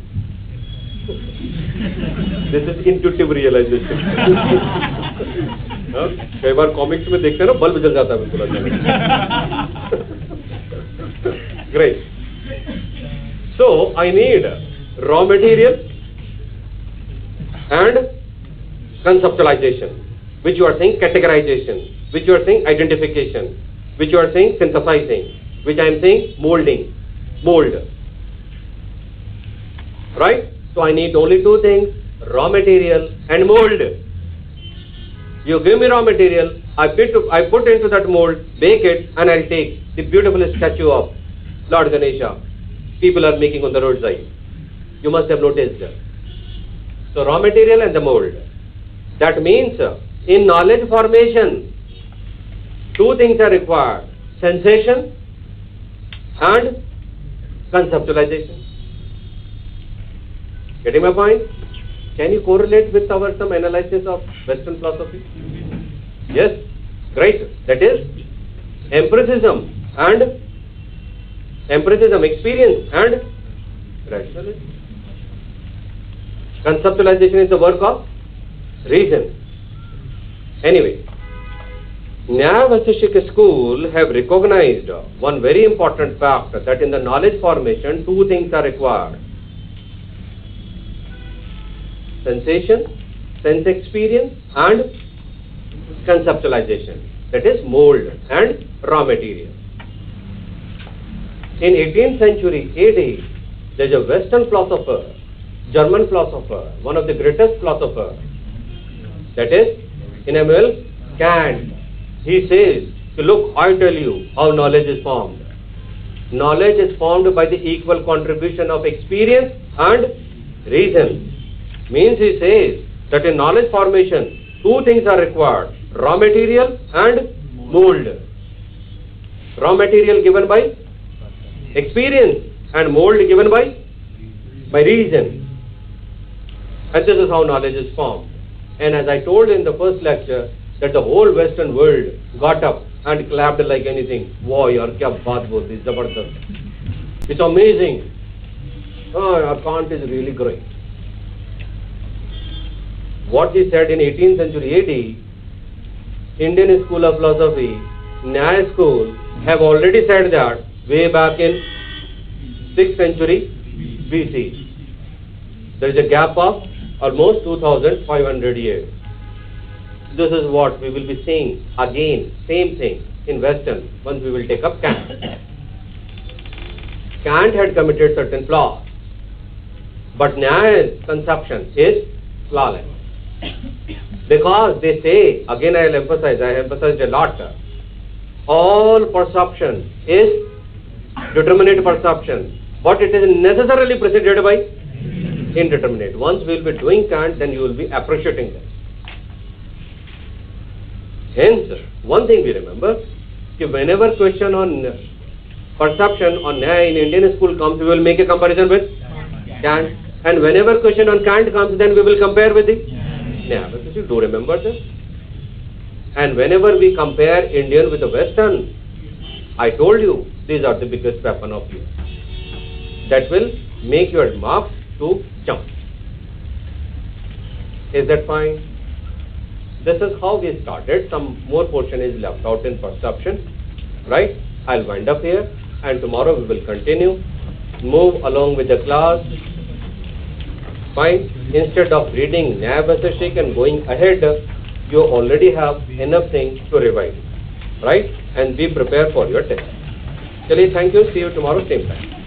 This is intuitive realization. कई बार comics में देखते हैं ना, bulb जल जाता है बिल्कुल अचानक. Great. So I need raw material and conceptualization, which you are saying categorization, which you are saying identification, which you are saying synthesizing, which I am saying mold. Right? So I need only two things, raw material and mold. You give me raw material, I put into that mold, bake it, and I'll take the beautiful statue of Lord Ganesha. People are making on the roadside. You must have noticed. So raw material and the mold. That means in knowledge formation, two things are required, sensation and conceptualization. Getting my point? Can you correlate with our some analysis of Western philosophy? Yes, great. That is empiricism, experience and rationalism. Conceptualization is the work of reason. Anyway, NYAYA school have recognized one very important fact, that in the knowledge formation, two things are required. Sensation, sense experience and conceptualization, that is mold and raw material. In 18th century AD, There's a Western philosopher, German philosopher, one of the greatest philosophers, that is Immanuel Kant. He says, look, I tell you how knowledge is formed. Knowledge is formed by the equal contribution of experience and reason. Means he says that in knowledge formation, two things are required, raw material and mold. Raw material given by experience and mold given by reason. And this is how knowledge is formed. And as I told in the first lecture, that the whole Western world got up and clapped like anything. Wow, yaar, kya baat bolti, zabardast. It's amazing. Oh, Kant is really great. What he said in 18th century AD, Indian School of Philosophy, NYAYA school, have already said that way back in 6th century BC. There is a gap of almost 2,500 years. This is what we will be seeing again, same thing in Western, once we will take up Kant. Kant had committed certain flaws, but NYAYA's conception is flawless. Because they say, again I have emphasized a lot, all perception is determinate perception, but it is necessarily preceded by indeterminate. Once we will be doing Kant, then you will be appreciating this. Hence, one thing we remember, that whenever question on perception on NYAYA in Indian school comes, we will make a comparison with Kant. And whenever question on Kant comes, then we will compare with the NYAYA. You do remember this? And whenever we compare Indian with the Western, I told you, these are the biggest weapon of you. That will make your marks to jump. Is that fine? This is how we started. Some more portion is left out in perception. Right? I'll wind up here, and tomorrow we will continue. Move along with the class. Fine. Instead of reading NYAYA and going ahead, you already have enough things to revise. Right? And be prepared for your test. Chaliye, thank you. See you tomorrow, same time.